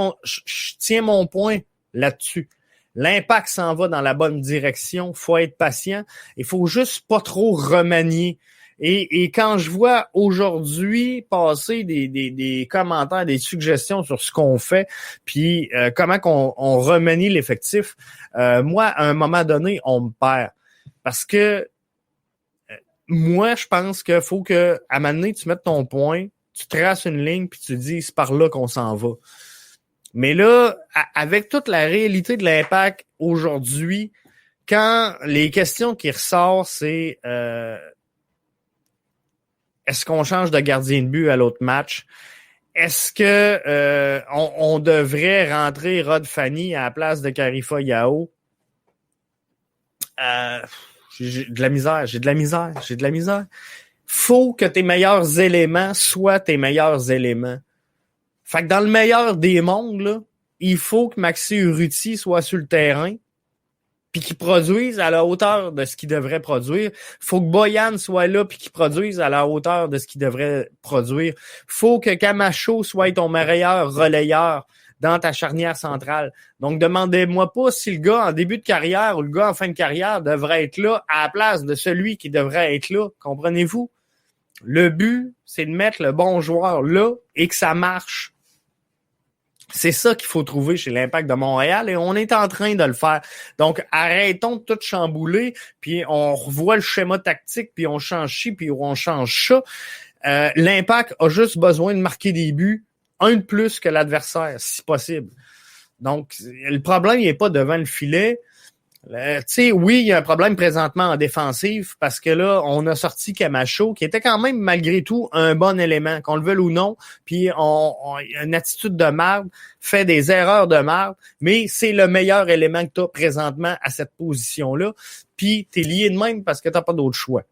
tiens mon point là-dessus. L'Impact s'en va dans la bonne direction. Faut être patient. Il faut juste pas trop remanier. Et quand je vois aujourd'hui passer des commentaires, des suggestions sur ce qu'on fait, puis comment on remanie l'effectif, moi, à un moment donné, on me perd. Parce que moi, je pense qu'il faut que à un moment donné, tu mettes ton point, tu traces une ligne, puis tu dis c'est par là qu'on s'en va. Mais là, avec toute la réalité de l'Impact aujourd'hui, quand les questions qui ressortent, c'est est-ce qu'on change de gardien de but à l'autre match? est-ce que on devrait rentrer Rod Fanny à la place de Karifa Yao? J'ai de la misère. Faut que tes meilleurs éléments soient tes meilleurs éléments. Fait que dans le meilleur des mondes, là, il faut que Maxi Urruti soit sur le terrain puis qu'il produise à la hauteur de ce qu'il devrait produire. Faut que Boyan soit là puis qu'il produise à la hauteur de ce qu'il devrait produire. Faut que Camacho soit ton meilleur relayeur dans ta charnière centrale. Donc, demandez-moi pas si le gars en début de carrière ou le gars en fin de carrière devrait être là à la place de celui qui devrait être là. Comprenez-vous? Le but, c'est de mettre le bon joueur là et que ça marche. C'est ça qu'il faut trouver chez l'Impact de Montréal et on est en train de le faire. Donc, arrêtons de tout chambouler, puis on revoit le schéma tactique, puis on change ci, puis on change ça. L'Impact a juste besoin de marquer des buts, un de plus que l'adversaire, si possible. Donc, le problème n'est pas devant le filet. Tu sais, oui, il y a un problème présentement en défensive parce que là, on a sorti Camacho, qui était quand même, malgré tout, un bon élément, qu'on le veuille ou non, puis on une attitude de marde, fait des erreurs de marde, mais c'est le meilleur élément que tu as présentement à cette position-là, puis tu es lié de même parce que tu n'as pas d'autre choix.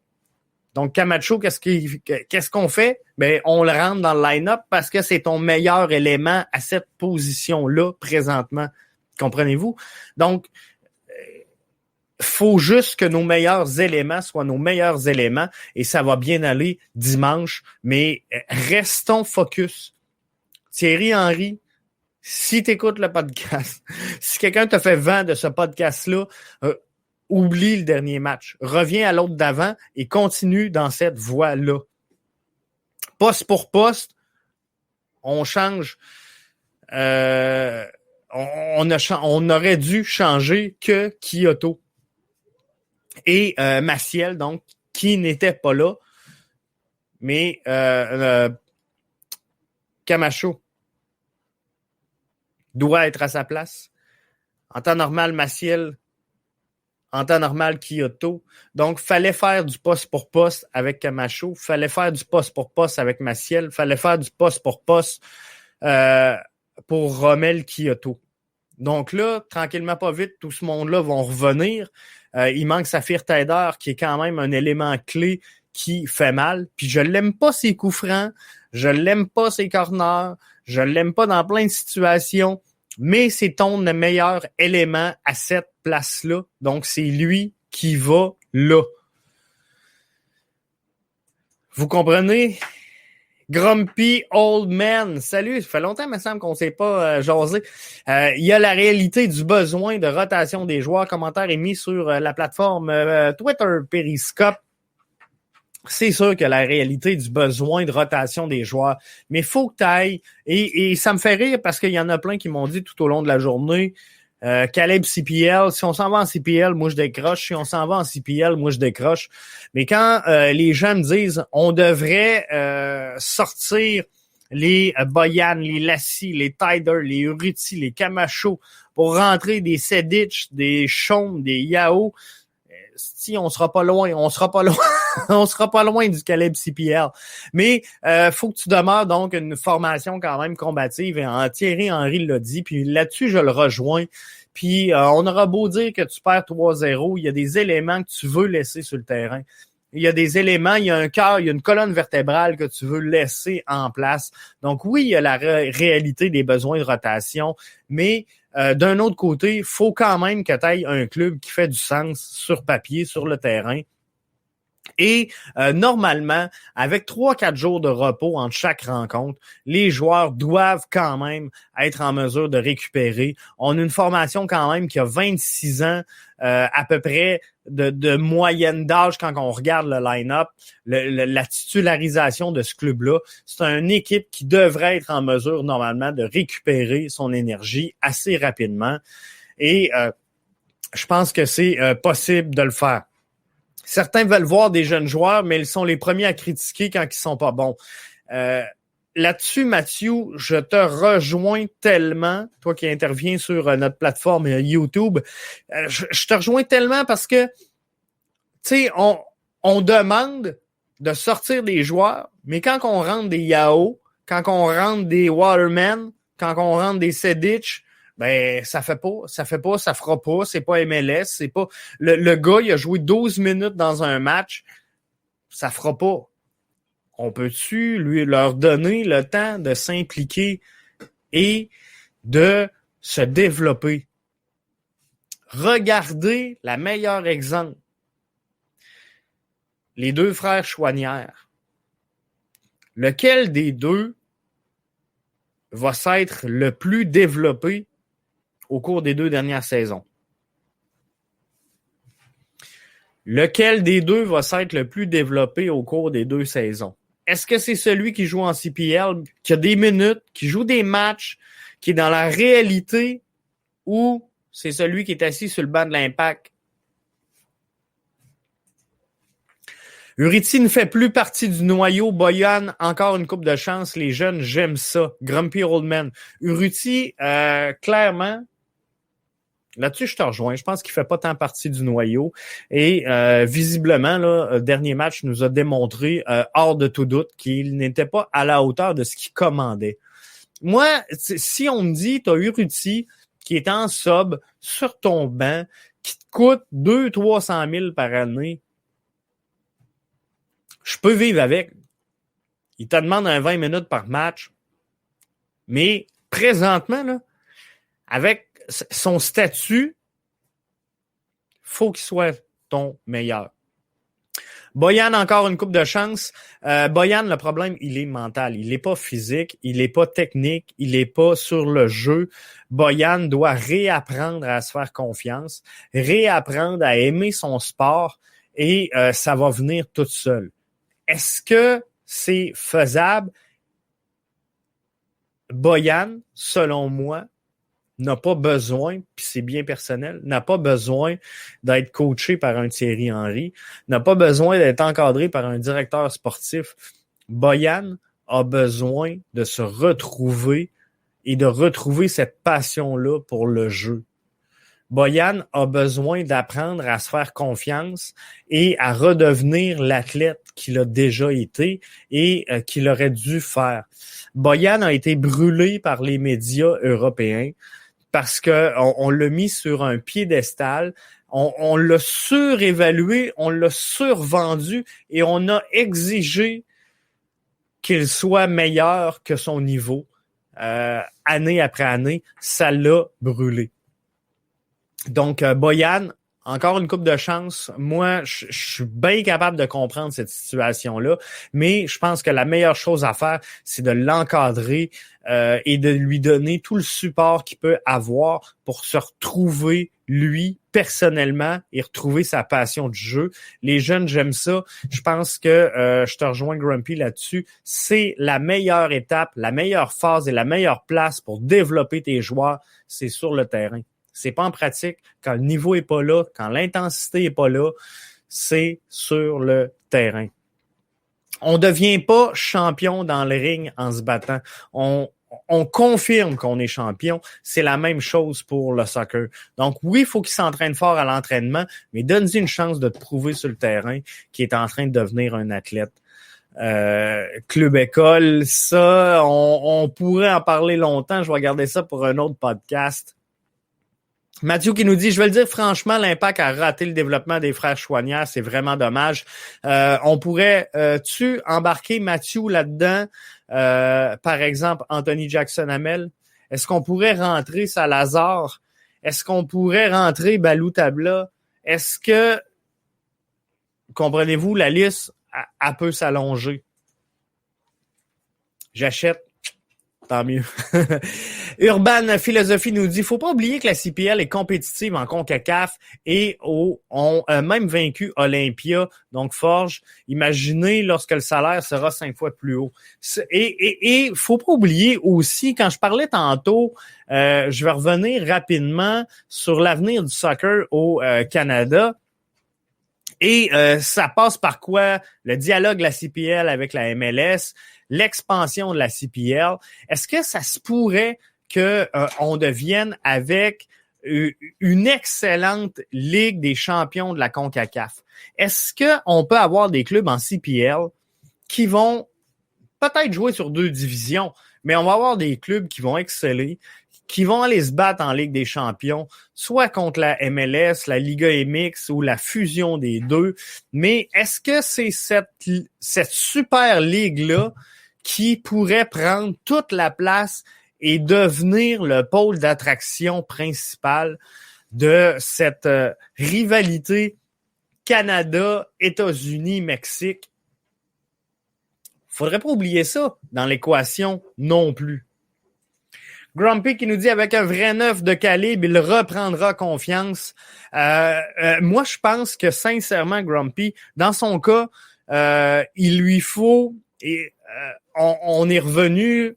Donc, Camacho, qu'est-ce qu'on fait? Ben, on le rentre dans le line-up parce que c'est ton meilleur élément à cette position-là présentement. Comprenez-vous? Donc, faut juste que nos meilleurs éléments soient nos meilleurs éléments et ça va bien aller dimanche, mais restons focus. Thierry Henry, si tu écoutes le podcast, si quelqu'un te fait vent de ce podcast-là, oublie le dernier match. Reviens à l'autre d'avant et continue dans cette voie-là. Poste pour poste, on change. On aurait dû changer que Kyoto. Et Maciel, donc, qui n'était pas là, mais Camacho doit être à sa place. En temps normal, Maciel. En temps normal, Kyoto. Donc, fallait faire du poste pour poste avec Camacho. Fallait faire du poste pour poste avec Maciel. Fallait faire du poste pour poste pour Romel Kyoto. Donc là, tranquillement, pas vite, tout ce monde-là vont revenir. Il manque Saphir Taider, qui est quand même un élément clé qui fait mal. Puis je l'aime pas ses coups francs, je l'aime pas ses corners, je l'aime pas dans plein de situations, mais c'est ton meilleur élément à cette place-là. Donc c'est lui qui va là. Vous comprenez? Grumpy Old Man. Salut, ça fait longtemps, il me semble qu'on ne s'est pas jasé. Il y a la réalité du besoin de rotation des joueurs. Commentaire est mis sur la plateforme Twitter Periscope. C'est sûr que la réalité du besoin de rotation des joueurs. Mais il faut que tu ailles. Et ça me fait rire parce qu'il y en a plein qui m'ont dit tout au long de la journée, Caleb CPL, si on s'en va en CPL, moi je décroche. Si on s'en va en CPL, moi je décroche. Mais quand les gens me disent on devrait sortir les Boyan, les Lassie, les Taider, les Urruti, les Camacho pour rentrer des Sedic, des Chaume, des Yao, si on sera pas loin, on sera pas loin du Caleb CPL. Mais faut que tu demeures donc une formation quand même combative et Thierry Henry l'a dit, puis là-dessus je le rejoins. Puis on aura beau dire que tu perds 3-0, il y a des éléments que tu veux laisser sur le terrain. Il y a des éléments, il y a un cœur, il y a une colonne vertébrale que tu veux laisser en place. Donc oui, il y a la réalité des besoins de rotation, mais d'un autre côté, il faut quand même que tu aies un club qui fait du sens sur papier, sur le terrain. Et normalement, avec 3-4 jours de repos entre chaque rencontre, les joueurs doivent quand même être en mesure de récupérer. On a une formation quand même qui a 26 ans à peu près de moyenne d'âge quand on regarde le line-up, la titularisation de ce club-là. C'est une équipe qui devrait être en mesure normalement de récupérer son énergie assez rapidement. Et je pense que c'est possible de le faire. Certains veulent voir des jeunes joueurs, mais ils sont les premiers à critiquer quand ils sont pas bons. Là-dessus, Mathieu, je te rejoins tellement, toi qui interviens sur notre plateforme YouTube, je te rejoins tellement parce que, tu sais, on demande de sortir des joueurs, mais quand on rentre des Yao, quand on rentre des Waterman, quand on rentre des Sedic, ben ça fera pas, c'est pas MLS, c'est pas le gars, il a joué 12 minutes dans un match, ça fera pas. On peut-tu leur donner le temps de s'impliquer et de se développer? Regardez le meilleur exemple. Les deux frères Chouanière. Lequel des deux va s'être le plus développé au cours des 2 dernières saisons? Lequel des deux va s'être le plus développé au cours des 2 saisons? Est-ce que c'est celui qui joue en CPL, qui a des minutes, qui joue des matchs, qui est dans la réalité, ou c'est celui qui est assis sur le banc de l'Impact? Urruti ne fait plus partie du noyau. Boyan, encore une coupe de chance. Les jeunes, j'aime ça. Grumpy Old Man. Urruti, clairement, là-dessus, je te rejoins. Je pense qu'il fait pas tant partie du noyau. Et visiblement, là, le dernier match nous a démontré, hors de tout doute, qu'il n'était pas à la hauteur de ce qu'il commandait. Moi, si on me dit, t'as Urruti qui est en sub sur ton banc, qui te coûte 200-300 000 par année, je peux vivre avec. Il te demande un 20 minutes par match. Mais présentement, là, avec son statut, faut qu'il soit ton meilleur. Boyan, encore une coupe de chance. Boyan, le problème, il est mental. Il n'est pas physique, il n'est pas technique, il n'est pas sur le jeu. Boyan doit réapprendre à se faire confiance, réapprendre à aimer son sport et ça va venir tout seul. Est-ce que c'est faisable? Boyan, selon moi, n'a pas besoin, puis c'est bien personnel, n'a pas besoin d'être coaché par un Thierry Henry, n'a pas besoin d'être encadré par un directeur sportif. Boyan a besoin de se retrouver et de retrouver cette passion-là pour le jeu. Boyan a besoin d'apprendre à se faire confiance et à redevenir l'athlète qu'il a déjà été et qu'il aurait dû faire. Boyan a été brûlé par les médias européens parce que on l'a mis sur un piédestal, on l'a surévalué, on l'a survendu et on a exigé qu'il soit meilleur que son niveau. Année après année, ça l'a brûlé. Donc, Boyan, encore une coupe de chance. Moi, je suis bien capable de comprendre cette situation-là, mais je pense que la meilleure chose à faire, c'est de l'encadrer et de lui donner tout le support qu'il peut avoir pour se retrouver, lui, personnellement, et retrouver sa passion du jeu. Les jeunes, j'aime ça. Je pense que je te rejoins, Grumpy, là-dessus. C'est la meilleure étape, la meilleure phase et la meilleure place pour développer tes joueurs, c'est sur le terrain. C'est pas en pratique. Quand le niveau est pas là, quand l'intensité est pas là, c'est sur le terrain. On devient pas champion dans le ring en se battant. On confirme qu'on est champion. C'est la même chose pour le soccer. Donc oui, il faut qu'il s'entraîne fort à l'entraînement, mais donne-lui une chance de te prouver sur le terrain qu'il est en train de devenir un athlète. Club école, ça, on pourrait en parler longtemps. Je vais garder ça pour un autre podcast. Mathieu qui nous dit, je vais le dire franchement, l'Impact a raté le développement des frères Chouanière, c'est vraiment dommage. On pourrait-tu embarquer Mathieu là-dedans, par exemple, Anthony Jackson-Hamel? Est-ce qu'on pourrait rentrer Salazar? Est-ce qu'on pourrait rentrer Balou Tabla? Est-ce que, comprenez-vous, la liste, elle peut s'allonger? J'achète. Tant mieux. Urban Philosophie nous dit, faut pas oublier que la CPL est compétitive en CONCACAF et ont même vaincu Olympia, donc Forge. Imaginez lorsque le salaire sera 5 fois plus haut. Et faut pas oublier aussi, quand je parlais tantôt, je vais revenir rapidement sur l'avenir du soccer au Canada. Et ça passe par quoi? Le dialogue de la CPL avec la MLS, l'expansion de la CPL. Est-ce que ça se pourrait que on devienne avec une excellente Ligue des champions de la CONCACAF? Est-ce qu'on peut avoir des clubs en CPL qui vont peut-être jouer sur 2 divisions, mais on va avoir des clubs qui vont exceller, qui vont aller se battre en Ligue des champions, soit contre la MLS, la Liga MX ou la fusion des deux. Mais est-ce que c'est cette super ligue-là qui pourrait prendre toute la place et devenir le pôle d'attraction principal de cette rivalité Canada, États-Unis, Mexique? Faudrait pas oublier ça dans l'équation non plus. Grumpy qui nous dit avec un vrai neuf de calibre, il reprendra confiance. Moi, je pense que sincèrement, Grumpy, dans son cas, il lui faut, et on est revenu,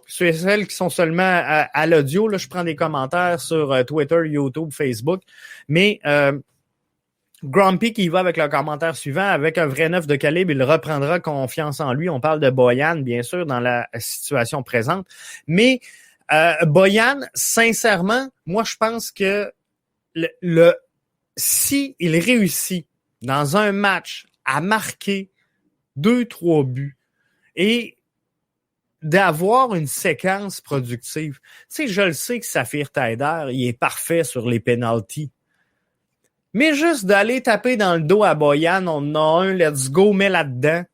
ceux et celles qui sont seulement à l'audio, là, je prends des commentaires sur Twitter, YouTube, Facebook, mais Grumpy qui va avec le commentaire suivant, avec un vrai neuf de calibre, il reprendra confiance en lui. On parle de Boyan, bien sûr, dans la situation présente, mais Boyan, sincèrement, moi, je pense que si il réussit dans un match à marquer 2-3 buts et d'avoir une séquence productive, tu sais, je le sais que Saphir Taider, il est parfait sur les penalties. Mais juste d'aller taper dans le dos à Boyan, on en a un, let's go, mets là-dedans.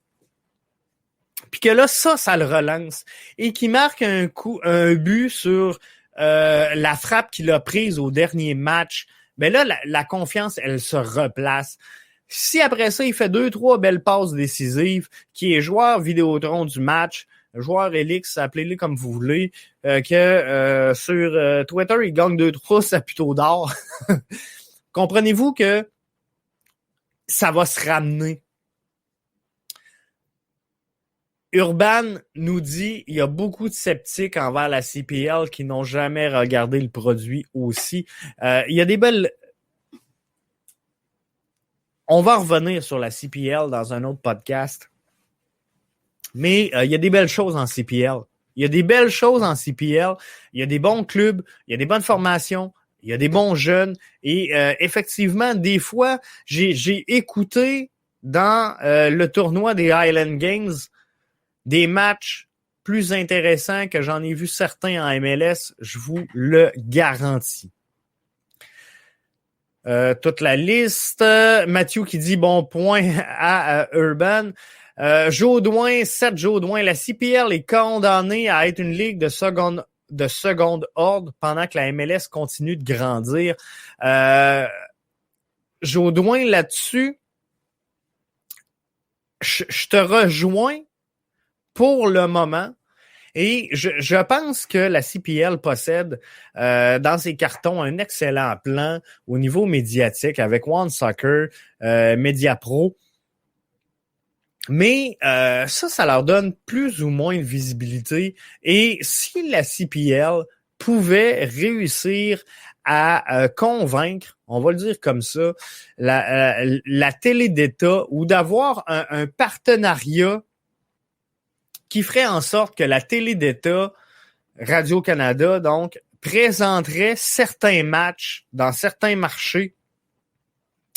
Puis que là, ça le relance. Et qu'il marque un but sur la frappe qu'il a prise au dernier match. Ben là, la confiance, elle se replace. Si après ça, il fait 2-3 belles passes décisives, qui est joueur Vidéotron du match, joueur Elix, appelez-le comme vous voulez, sur Twitter, il gagne 2-3, ça plutôt d'or. Comprenez-vous que ça va se ramener. Urban nous dit il y a beaucoup de sceptiques envers la CPL qui n'ont jamais regardé le produit aussi. Il y a des belles... On va revenir sur la CPL dans un autre podcast. Mais il y a des belles choses en CPL. Il y a des belles choses en CPL. Il y a des bons clubs, il y a des bonnes formations, il y a des bons jeunes. Et effectivement, des fois, j'ai écouté dans le tournoi des Highland Games des matchs plus intéressants que j'en ai vu certains en MLS, je vous le garantis. Toute la liste. Mathieu qui dit bon point à Urban. Jaudoin, 7 Jaudoin. La CPL est condamnée à être une ligue de seconde ordre pendant que la MLS continue de grandir. Jaudoin, là-dessus, je te rejoins pour le moment. Et je pense que la CPL possède dans ses cartons un excellent plan au niveau médiatique avec One Soccer, Mediapro. Mais ça leur donne plus ou moins de visibilité. Et si la CPL pouvait réussir à convaincre, on va le dire comme ça, la télé d'État ou d'avoir un partenariat qui ferait en sorte que la télé d'État, Radio-Canada, donc, présenterait certains matchs dans certains marchés.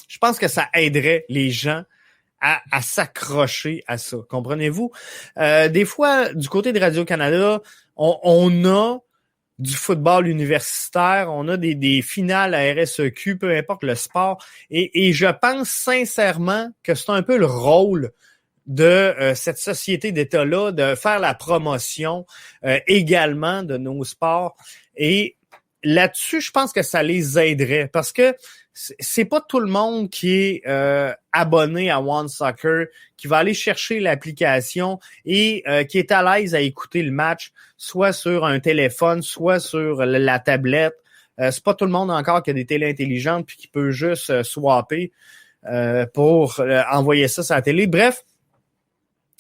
Je pense que ça aiderait les gens à s'accrocher à ça. Comprenez-vous? Des fois, du côté de Radio-Canada, on a du football universitaire, on a des finales à RSEQ, peu importe le sport. Et je pense sincèrement que c'est un peu le rôle de cette société d'État-là, de faire la promotion également de nos sports. Et là-dessus, je pense que ça les aiderait parce que c'est pas tout le monde qui est abonné à One Soccer, qui va aller chercher l'application et qui est à l'aise à écouter le match, soit sur un téléphone, soit sur la tablette. C'est pas tout le monde encore qui a des télés intelligentes puis qui peut juste swapper pour envoyer ça sur la télé. Bref,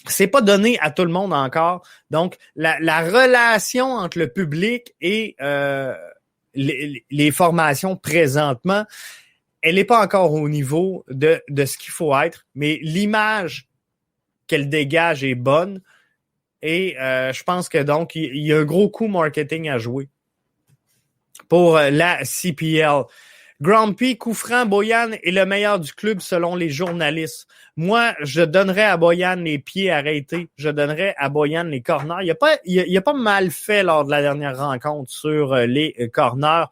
c'est pas donné à tout le monde encore. Donc, la relation entre le public et les formations présentement, elle n'est pas encore au niveau de ce qu'il faut être, mais l'image qu'elle dégage est bonne et je pense que donc il y a un gros coup marketing à jouer pour la CPL. Grumpy, coup franc, Boyan est le meilleur du club selon les journalistes. Moi, je donnerais à Boyan les pieds arrêtés. Je donnerais à Boyan les corners. Il a pas mal fait lors de la dernière rencontre sur les corners.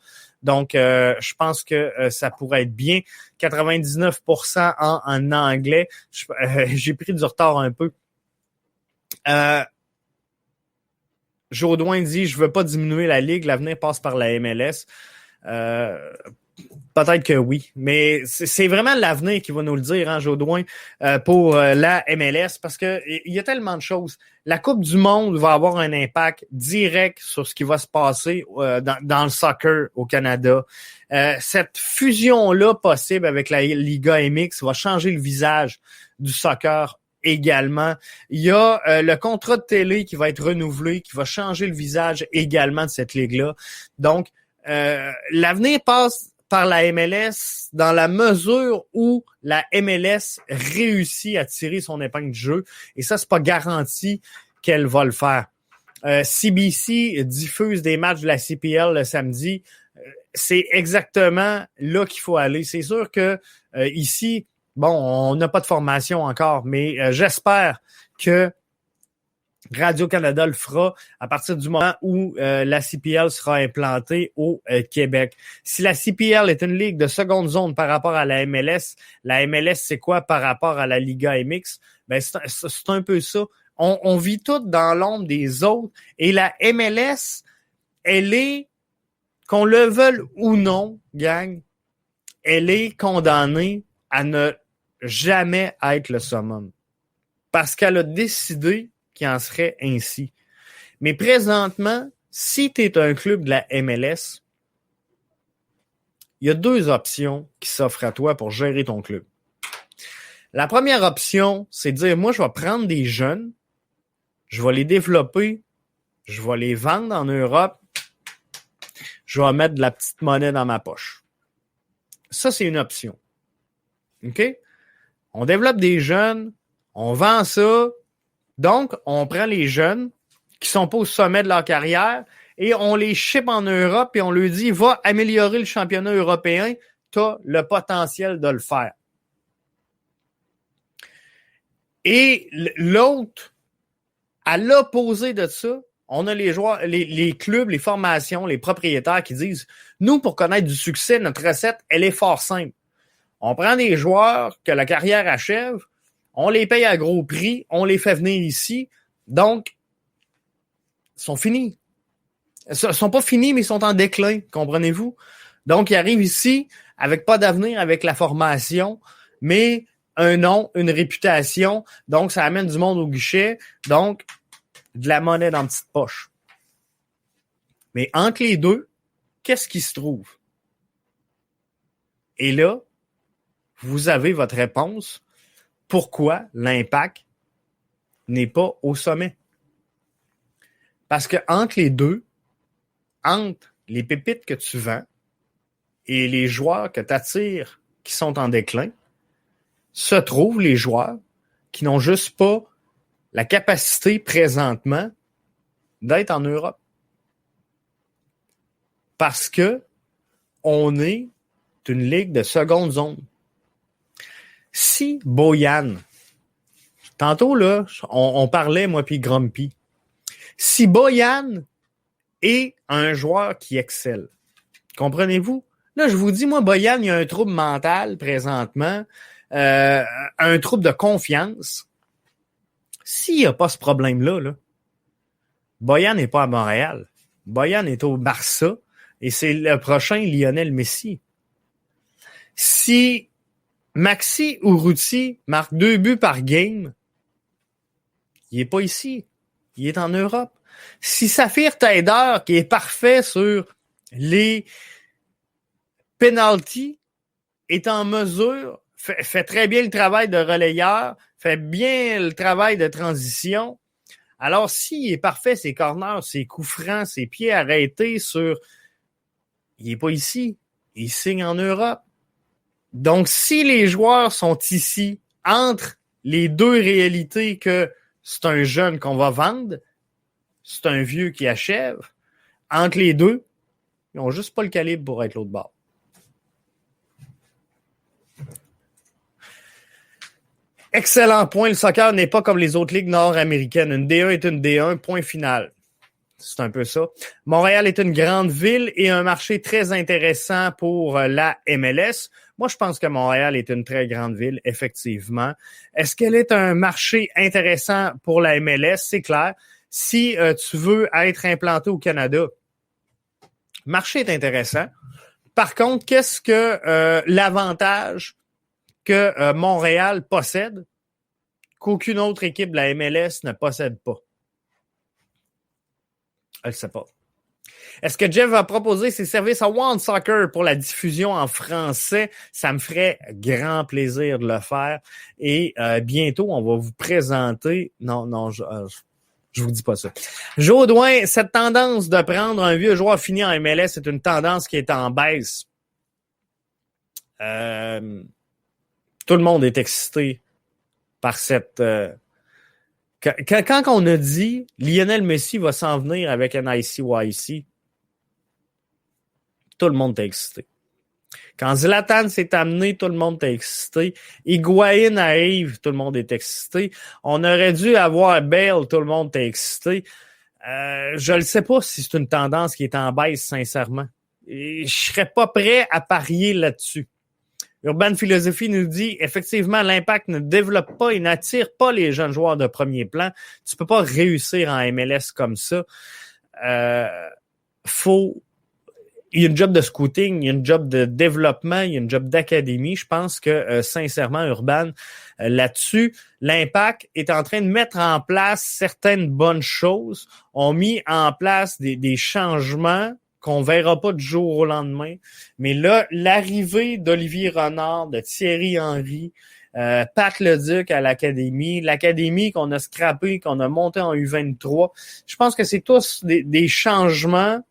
Donc, je pense que ça pourrait être bien. 99% en anglais. J'ai pris du retard un peu. Jodoin dit, je veux pas diminuer la ligue. L'avenir passe par la MLS. Peut-être que oui, mais c'est vraiment l'avenir qui va nous le dire, hein, Jodoin, pour la MLS, parce que il y a tellement de choses. La Coupe du Monde va avoir un impact direct sur ce qui va se passer dans le soccer au Canada. Cette fusion-là possible avec la Liga MX va changer le visage du soccer également. Il y a le contrat de télé qui va être renouvelé, qui va changer le visage également de cette ligue-là. Donc, l'avenir passe par la MLS dans la mesure où la MLS réussit à tirer son épingle du jeu. Et ça, c'est pas garanti qu'elle va le faire. CBC diffuse des matchs de la CPL le samedi. C'est exactement là qu'il faut aller. C'est sûr que ici, bon, on n'a pas de formation encore, mais j'espère que Radio-Canada le fera à partir du moment où la CPL sera implantée au Québec. Si la CPL est une ligue de seconde zone par rapport à la MLS c'est quoi par rapport à la Liga MX? Ben, c'est un peu ça. On vit tout dans l'ombre des autres et la MLS, elle est, qu'on le veuille ou non, gang, elle est condamnée à ne jamais être le summum. Parce qu'elle a décidé qu'il en serait ainsi. Mais présentement, si tu es un club de la MLS, il y a deux options qui s'offrent à toi pour gérer ton club. La première option, c'est de dire, moi, je vais prendre des jeunes, je vais les développer, je vais les vendre en Europe, je vais mettre de la petite monnaie dans ma poche. Ça, c'est une option. OK? On développe des jeunes, on vend ça. Donc, on prend les jeunes qui sont pas au sommet de leur carrière et on les ship en Europe et on leur dit, va améliorer le championnat européen, tu as le potentiel de le faire. Et l'autre, à l'opposé de ça, on a les joueurs, les clubs, les formations, les propriétaires qui disent, nous, pour connaître du succès, notre recette, elle est fort simple. On prend des joueurs que la carrière achève, on les paye à gros prix, on les fait venir ici, donc, ils sont finis. Ils sont pas finis, mais ils sont en déclin, comprenez-vous? Donc, ils arrivent ici avec pas d'avenir, avec la formation, mais un nom, une réputation, donc ça amène du monde au guichet, donc de la monnaie dans la petite poche. Mais entre les deux, qu'est-ce qui se trouve? Et là, vous avez votre réponse. Pourquoi l'Impact n'est pas au sommet? Parce que entre les deux, entre les pépites que tu vends et les joueurs que tu attires qui sont en déclin, se trouvent les joueurs qui n'ont juste pas la capacité présentement d'être en Europe. Parce que on est une ligue de seconde zone. Si Boyan, tantôt là, on parlait, moi puis Grumpy, si Boyan est un joueur qui excelle, comprenez-vous? Là, je vous dis, moi, Boyan, il y a un trouble mental présentement, un trouble de confiance. S'il n'y a pas ce problème-là, là, Boyan n'est pas à Montréal. Boyan est au Barça et c'est le prochain Lionel Messi. Si Maxi Urruti marque 2 buts par game, il n'est pas ici. Il est en Europe. Si Saphir Taider, qui est parfait sur les penalties, est en mesure, fait très bien le travail de relayeur, fait bien le travail de transition, alors s'il est parfait, ses corners, ses coups francs, ses pieds arrêtés sur... Il n'est pas ici. Il signe en Europe. Donc, si les joueurs sont ici, entre les deux réalités que c'est un jeune qu'on va vendre, c'est un vieux qui achève, entre les deux, ils n'ont juste pas le calibre pour être l'autre bord. Excellent point. Le soccer n'est pas comme les autres ligues nord-américaines. Une D1 est une D1, point final. C'est un peu ça. Montréal est une grande ville et un marché très intéressant pour la MLS. Moi, je pense que Montréal est une très grande ville, effectivement. Est-ce qu'elle est un marché intéressant pour la MLS? C'est clair. Si tu veux être implanté au Canada, le marché est intéressant. Par contre, qu'est-ce que l'avantage que Montréal possède qu'aucune autre équipe de la MLS ne possède pas? Je ne sais pas. Est-ce que Jeff va proposer ses services à One Soccer pour la diffusion en français? Ça me ferait grand plaisir de le faire. Et bientôt, on va vous présenter... Non, je vous dis pas ça. Jodoin, cette tendance de prendre un vieux joueur fini en MLS, c'est une tendance qui est en baisse. Tout le monde est excité par cette... Quand on a dit Lionel Messi va s'en venir avec un ICYC, tout le monde est excité. Quand Zlatan s'est amené, tout le monde est excité. Higuaín arrive, tout le monde est excité. On aurait dû avoir Bale, tout le monde est excité. Je ne sais pas si c'est une tendance qui est en baisse, sincèrement. Et je serais pas prêt à parier là-dessus. Urban Philosophie nous dit, effectivement, l'Impact ne développe pas et n'attire pas les jeunes joueurs de premier plan. Tu peux pas réussir en MLS comme ça. Il y a une job de scouting, il y a une job de développement, il y a une job d'académie. Je pense que, sincèrement, Urban, là-dessus, l'Impact est en train de mettre en place certaines bonnes choses, ont mis en place des changements qu'on verra pas du jour au lendemain. Mais là, l'arrivée d'Olivier Renard, de Thierry Henry, Pat Leduc à l'académie qu'on a scrappé, qu'on a monté en U23, je pense que c'est tous des changements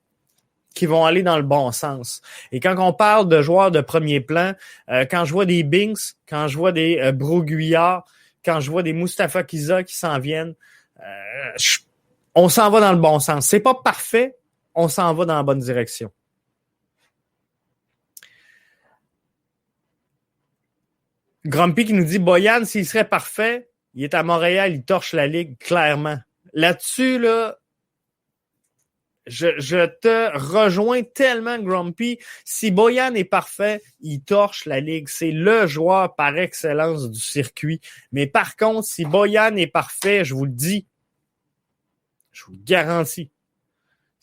qui vont aller dans le bon sens. Et quand on parle de joueurs de premier plan, quand je vois des Binks, quand je vois des Broguillard, quand je vois des Mustafa Kiza qui s'en viennent, on s'en va dans le bon sens. C'est pas parfait, on s'en va dans la bonne direction. Grumpy qui nous dit, Boyan, s'il serait parfait, il est à Montréal, il torche la Ligue, clairement. Là-dessus, là, je te rejoins tellement, Grumpy. Si Boyan est parfait, il torche la Ligue. C'est le joueur par excellence du circuit. Mais par contre, si Boyan est parfait, je vous le dis, je vous le garantis,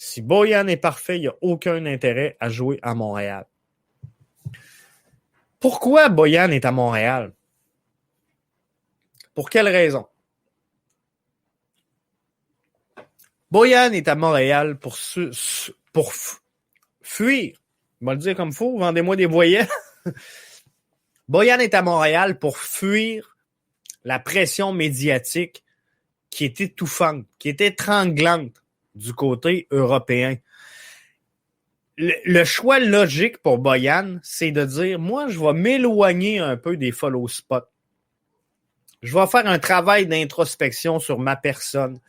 si Boyan est parfait, il n'y a aucun intérêt à jouer à Montréal. Pourquoi Boyan est à Montréal? Pour quelle raison? Boyan est à Montréal pour fuir. On va le dire comme il faut, vendez-moi des voyelles. Boyan est à Montréal pour fuir la pression médiatique qui est étouffante, qui est étranglante du côté européen. Le choix logique pour Boyan, c'est de dire, moi, je vais m'éloigner un peu des follow spots. Je vais faire un travail d'introspection sur ma personne.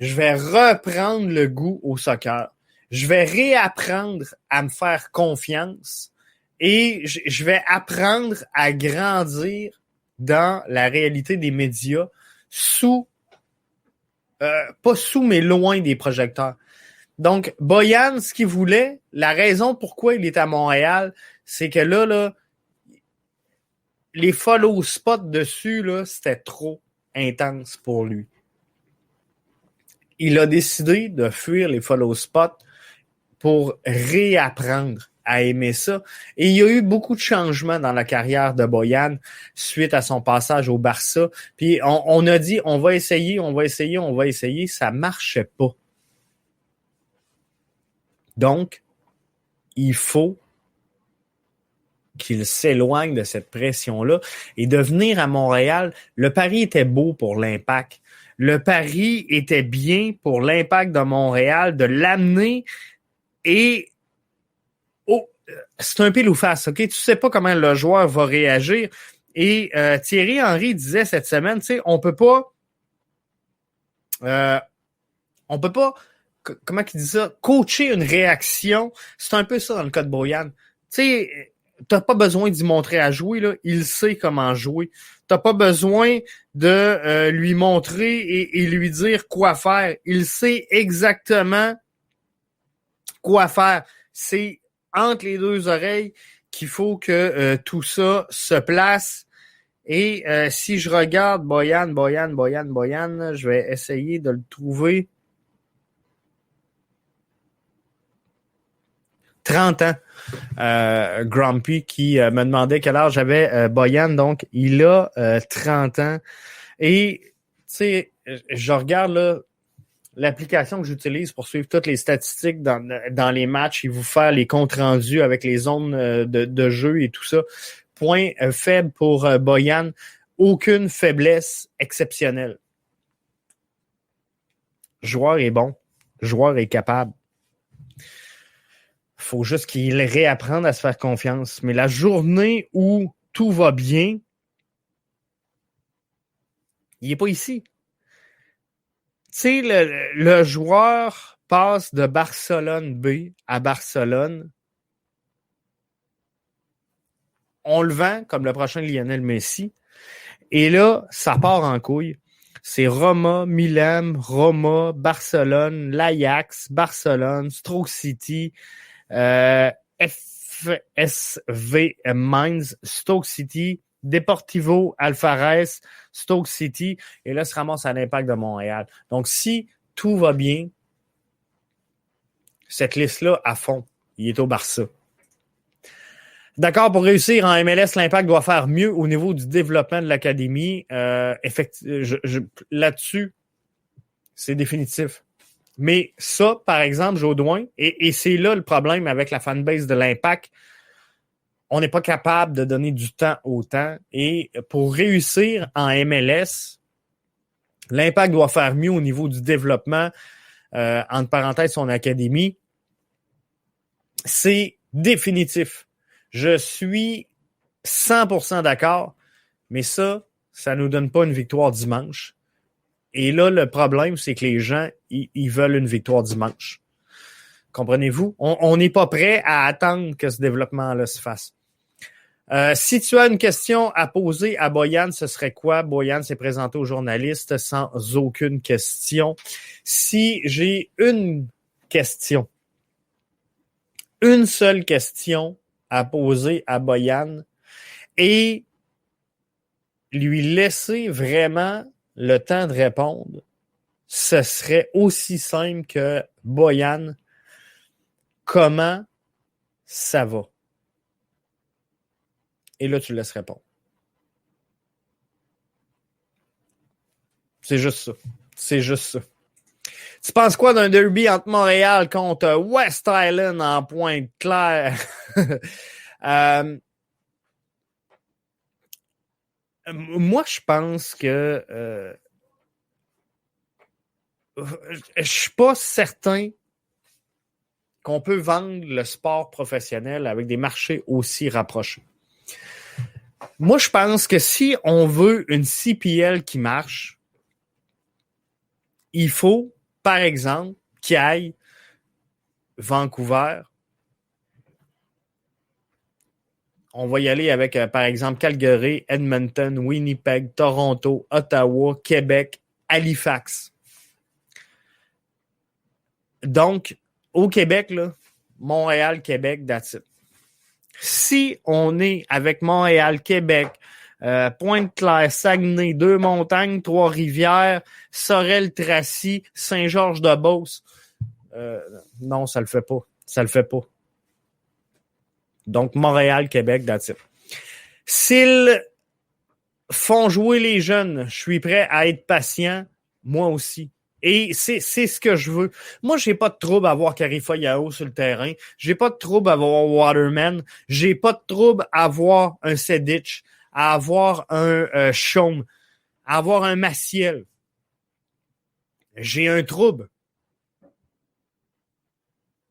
Je vais reprendre le goût au soccer. Je vais réapprendre à me faire confiance et je vais apprendre à grandir dans la réalité des médias pas sous, mais loin des projecteurs. Donc, Boyan, ce qu'il voulait, la raison pourquoi il est à Montréal, c'est que là, les follow spots dessus, là, c'était trop intense pour lui. Il a décidé de fuir les follow spots pour réapprendre à aimer ça. Et il y a eu beaucoup de changements dans la carrière de Boyan suite à son passage au Barça. Puis on a dit, on va essayer. Ça marchait pas. Donc, il faut qu'il s'éloigne de cette pression-là et de venir à Montréal. Le pari était beau pour l'Impact. Le pari était bien pour l'Impact de Montréal de l'amener et c'est un pile ou face, OK? Tu sais pas comment le joueur va réagir. Et Thierry Henry disait cette semaine, tu sais, on peut pas, comment il dit ça, coacher une réaction. C'est un peu ça dans le cas de Boyan. Tu sais, t'as pas besoin d'y montrer à jouer, là. Il sait comment jouer. T'as pas besoin de lui montrer et lui dire quoi faire. Il sait exactement quoi faire. C'est entre les deux oreilles qu'il faut que tout ça se place. Et si je regarde Bojan, je vais essayer de le trouver. 30 ans. Grumpy qui me demandait quel âge avait Bojan. Donc, il a 30 ans. Et, tu sais, je regarde là l'application que j'utilise pour suivre toutes les statistiques dans les matchs et vous faire les comptes rendus avec les zones de jeu et tout ça. Point faible pour Bojan. Aucune faiblesse exceptionnelle. Joueur est bon. Joueur est capable. Faut juste qu'il réapprenne à se faire confiance. Mais la journée où tout va bien, il n'est pas ici. Tu sais, le joueur passe de Barcelone B à Barcelone. On le vend comme le prochain Lionel Messi. Et là, ça part en couille. C'est Roma, Milan, Roma, Barcelone, l'Ajax, Barcelone, Stoke City, FSV Mainz, Stoke City, Deportivo Alvarez, Stoke City, et là, se ramasse à l'Impact de Montréal. Donc, si tout va bien, cette liste-là, à fond, il est au Barça. D'accord, pour réussir en MLS, l'Impact doit faire mieux au niveau du développement de l'académie. Là-dessus, c'est définitif. Mais ça, par exemple, Jodoin, et c'est là le problème avec la fanbase de l'Impact, on n'est pas capable de donner du temps au temps. Et pour réussir en MLS, l'Impact doit faire mieux au niveau du développement, entre parenthèses, son académie. C'est définitif. Je suis 100% d'accord, mais ça nous donne pas une victoire dimanche. Et là, le problème, c'est que les gens, ils veulent une victoire dimanche. Comprenez-vous? On n'est pas prêt à attendre que ce développement-là se fasse. Si tu as une question à poser à Bojan, ce serait quoi? Bojan s'est présenté aux journalistes sans aucune question. Si j'ai une question, une seule question à poser à Bojan et lui laisser vraiment le temps de répondre, ce serait aussi simple que Bojan, comment ça va? Et là, tu laisses répondre. C'est juste ça. C'est juste ça. Tu penses quoi d'un derby entre Montréal contre West Island en Pointe-Claire? Moi, je pense que je suis pas certain qu'on peut vendre le sport professionnel avec des marchés aussi rapprochés. Moi, je pense que si on veut une CPL qui marche, il faut, par exemple, qu'il y ait Vancouver. On va y aller avec, par exemple, Calgary, Edmonton, Winnipeg, Toronto, Ottawa, Québec, Halifax. Donc, au Québec, là, Montréal, Québec, that's it. Si on est avec Montréal, Québec, Pointe-Claire, Saguenay, Deux-Montagnes, Trois-Rivières, Sorel-Tracy, Saint-Georges-de-Beauce, non, ça le fait pas. Ça le fait pas. Donc, Montréal, Québec, that's it. S'ils font jouer les jeunes, je suis prêt à être patient, moi aussi. Et c'est ce que je veux. Moi, j'ai pas de trouble à voir Karifa Yao sur le terrain. J'ai pas de trouble à voir Waterman. J'ai pas de trouble à voir un Sedic, à avoir un Sean, à avoir un Maciel. J'ai un trouble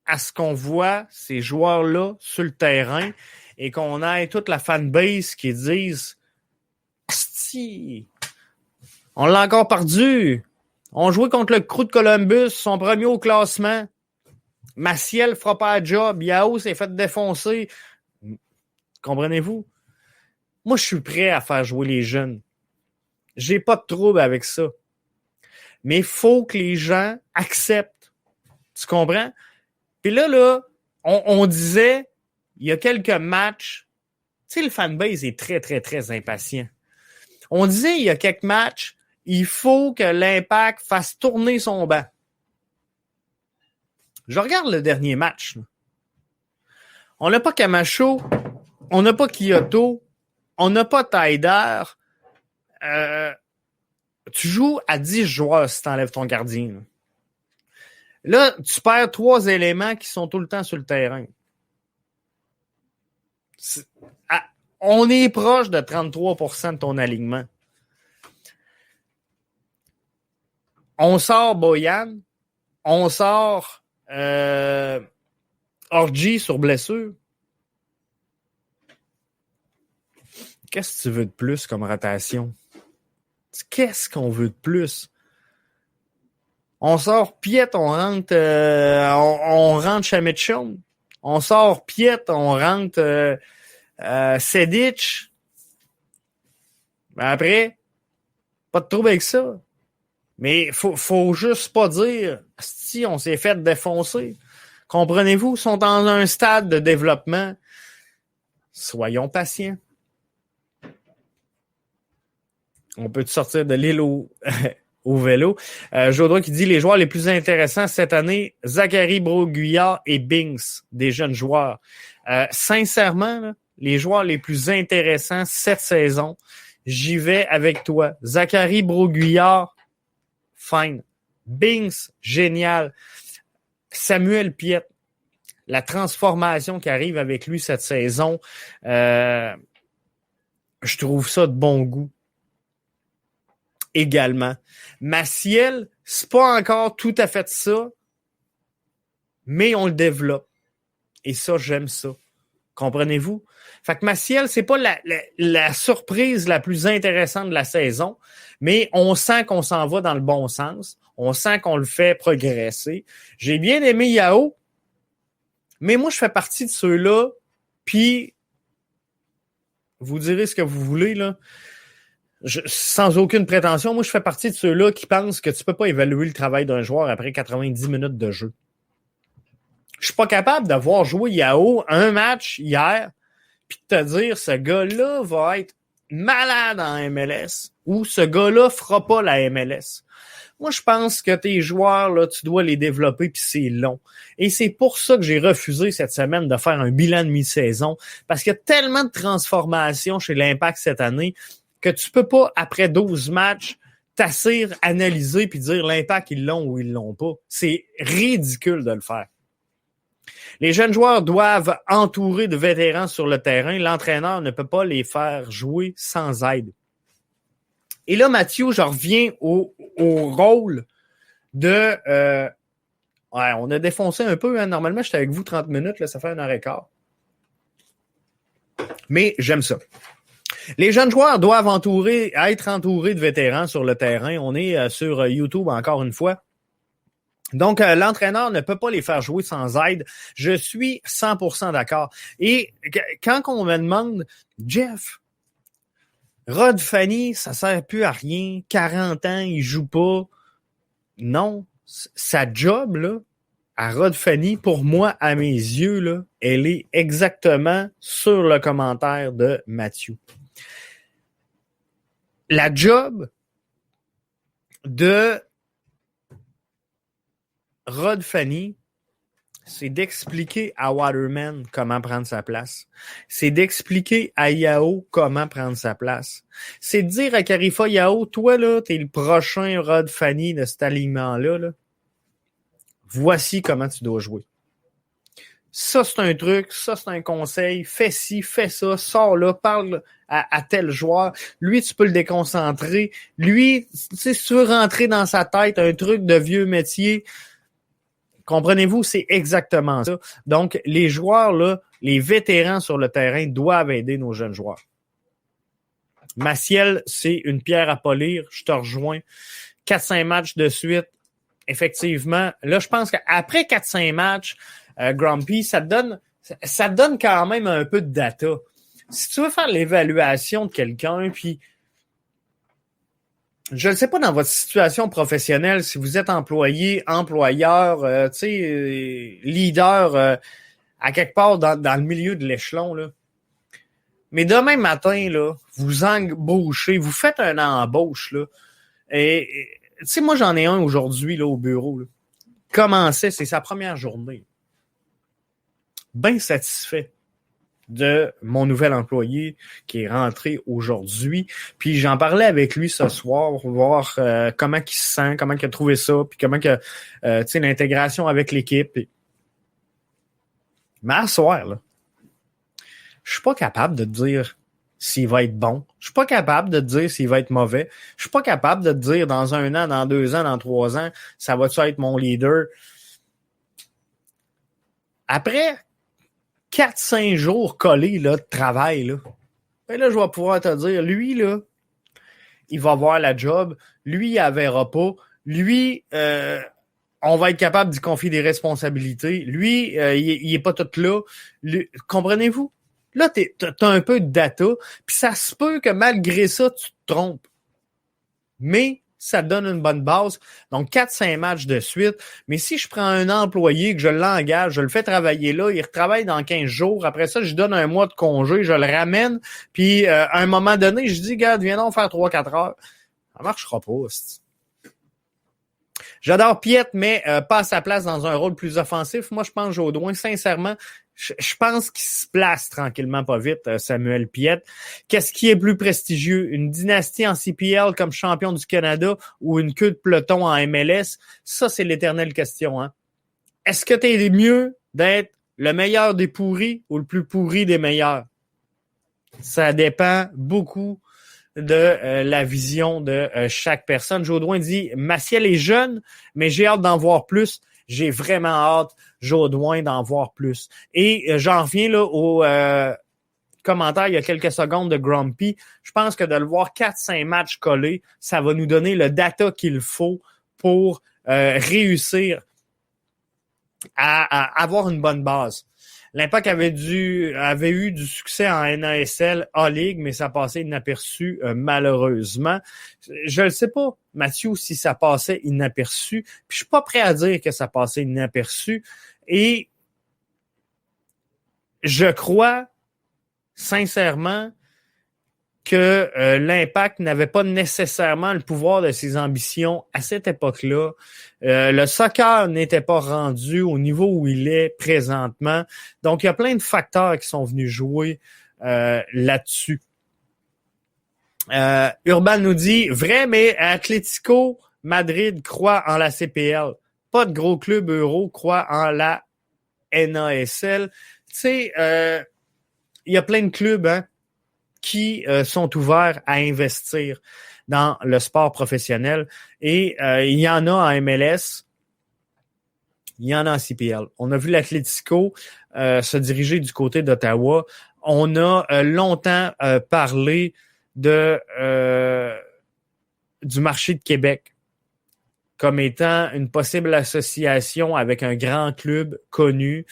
à ce qu'on voit ces joueurs-là sur le terrain et qu'on ait toute la fanbase qui disent « Asti, on l'a encore perdu. On jouait contre le Crew de Columbus, son premier au classement. Maciel fera pas le job. Yao s'est fait défoncer. » Comprenez-vous? Moi, je suis prêt à faire jouer les jeunes. J'ai pas de trouble avec ça. Mais il faut que les gens acceptent. Tu comprends? Puis là, on disait, il y a quelques matchs, tu sais, le fanbase est très, très, très impatient. On disait, il y a quelques matchs, il faut que l'Impact fasse tourner son banc. Je regarde le dernier match. Là. On n'a pas Camacho, on n'a pas Kyoto, on n'a pas Taider. Tu joues à 10 joueurs si tu enlèves ton gardien. Là, tu perds 3 éléments qui sont tout le temps sur le terrain. On est proche de 33% de ton alignement. On sort Boyan, on sort Orji sur blessure. Qu'est-ce que tu veux de plus comme rotation? Qu'est-ce qu'on veut de plus? On sort Piet, on rentre Chametchon. On sort Piet, on rentre Sedic. Après, pas de trouble avec ça. Mais faut juste pas dire si on s'est fait défoncer. Comprenez-vous? Ils sont dans un stade de développement. Soyons patients. On peut sortir de l'île au vélo. Jodoin qui dit les joueurs les plus intéressants cette année, Zachary Broguillard et Binks, des jeunes joueurs. Sincèrement, là, les joueurs les plus intéressants cette saison, j'y vais avec toi. Zachary Broguillard, fine. Binks, génial. Samuel Piet, la transformation qui arrive avec lui cette saison, je trouve ça de bon goût. Également. Maciel, c'est pas encore tout à fait ça, mais on le développe. Et ça, j'aime ça. Comprenez-vous? Fait que Maciel, c'est pas la surprise la plus intéressante de la saison, mais on sent qu'on s'en va dans le bon sens. On sent qu'on le fait progresser. J'ai bien aimé Yao, mais moi, je fais partie de ceux-là, puis vous direz ce que vous voulez, là. Sans aucune prétention, moi, je fais partie de ceux-là qui pensent que tu peux pas évaluer le travail d'un joueur après 90 minutes de jeu. Je suis pas capable d'avoir joué Yao un match hier puis de te dire ce gars-là va être malade en MLS ou ce gars-là fera pas la MLS. Moi, je pense que tes joueurs, là, tu dois les développer puis c'est long. Et c'est pour ça que j'ai refusé cette semaine de faire un bilan de mi-saison parce qu'il y a tellement de transformations chez l'Impact cette année que tu peux pas, après 12 matchs, t'asseoir, analyser puis dire l'Impact, ils l'ont ou ils l'ont pas. C'est ridicule de le faire. Les jeunes joueurs doivent entourer de vétérans sur le terrain. L'entraîneur ne peut pas les faire jouer sans aide. Et là, Mathieu, je reviens au rôle de... on a défoncé un peu. Hein. Normalement, j'étais avec vous 30 minutes. Là, ça fait 1h15. Mais j'aime ça. Les jeunes joueurs doivent être entourés de vétérans sur le terrain. On est sur YouTube encore une fois. Donc, l'entraîneur ne peut pas les faire jouer sans aide. Je suis 100% d'accord. Et quand on me demande, Jeff, Rod Fanny, ça sert plus à rien. 40 ans, il joue pas. Non, sa job, là, à Rod Fanny, pour moi, à mes yeux, là, elle est exactement sur le commentaire de Mathieu. La job de Rod Fanny, c'est d'expliquer à Waterman comment prendre sa place. C'est d'expliquer à Yao comment prendre sa place. C'est de dire à Karifa Yao, toi, là, t'es le prochain Rod Fanny de cet alignement-là. Là. Voici comment tu dois jouer. Ça, c'est un truc, ça, c'est un conseil. Fais ci, fais ça, sors là, parle à tel joueur. Lui, tu peux le déconcentrer. Lui, tu sais, si tu veux rentrer dans sa tête un truc de vieux métier, comprenez-vous, c'est exactement ça. Donc, les joueurs, là, les vétérans sur le terrain doivent aider nos jeunes joueurs. Maciel, c'est une pierre à polir. Je te rejoins. 4-5 matchs de suite. Effectivement. Là, je pense qu'après 4-5 matchs, Grumpy, ça te donne quand même un peu de data. Si tu veux faire l'évaluation de quelqu'un, puis je ne sais pas dans votre situation professionnelle, si vous êtes employé, employeur, leader à quelque part dans le milieu de l'échelon, là. Mais demain matin, là, vous embauchez, vous faites un embauche, là. Et tu sais, moi, j'en ai un aujourd'hui, là, au bureau, là. Commençait, c'est sa première journée. Bien satisfait de mon nouvel employé qui est rentré aujourd'hui. Puis j'en parlais avec lui ce soir pour voir comment il se sent, comment il a trouvé ça, puis comment que l'intégration avec l'équipe. Mais à soir, là, je suis pas capable de te dire s'il va être bon. Je suis pas capable de te dire s'il va être mauvais. Je suis pas capable de te dire dans 1 an, dans 2 ans, dans 3 ans, ça va-tu être mon leader. Après 4-5 jours collés là, de travail, là, ben là, je vais pouvoir te dire, lui, là, il va avoir la job. Lui, il la verra pas. Lui, on va être capable d'y confier des responsabilités. Lui, il est pas tout là. Lui, comprenez-vous? Là, t'as un peu de data, puis ça se peut que malgré ça, tu te trompes. Mais ça te donne une bonne base. Donc, 4-5 matchs de suite. Mais si je prends un employé, que je l'engage, je le fais travailler là, il retravaille dans 15 jours. Après ça, je donne un mois de congé, je le ramène. Puis, à un moment donné, je dis, gars, viens donc faire 3-4 heures. Ça marchera pas, c'est... J'adore Piette, mais pas à sa place dans un rôle plus offensif. Moi, je pense Jodoin, sincèrement, je pense qu'il se place tranquillement pas vite, Samuel Piette. Qu'est-ce qui est plus prestigieux? Une dynastie en CPL comme champion du Canada ou une queue de peloton en MLS? Ça, c'est l'éternelle question. Hein? Est-ce que t'es mieux d'être le meilleur des pourris ou le plus pourri des meilleurs? Ça dépend beaucoup de la vision de chaque personne. Jodoin dit, Maciel est jeune, mais j'ai hâte d'en voir plus. J'ai vraiment hâte, Jodoin, d'en voir plus. Et j'en reviens là au commentaire il y a quelques secondes de Grumpy. Je pense que de le voir 4-5 matchs collés, ça va nous donner le data qu'il faut pour réussir à avoir une bonne base. L'Impact avait eu du succès en NASL A-League, mais ça passait inaperçu malheureusement. Je ne sais pas, Mathieu, si ça passait inaperçu. Puis je suis pas prêt à dire que ça passait inaperçu. Et je crois sincèrement que l'Impact n'avait pas nécessairement le pouvoir de ses ambitions à cette époque-là. Le soccer n'était pas rendu au niveau où il est présentement. Donc, il y a plein de facteurs qui sont venus jouer là-dessus. Urban nous dit, vrai, mais Atlético Madrid croit en la CPL. Pas de gros club euro croit en la NASL. Tu sais, il y a plein de clubs, hein, qui sont ouverts à investir dans le sport professionnel. Et il y en a en MLS, il y en a en CPL. On a vu l'Atlético se diriger du côté d'Ottawa. On a longtemps parlé de du marché de Québec comme étant une possible association avec un grand club connu,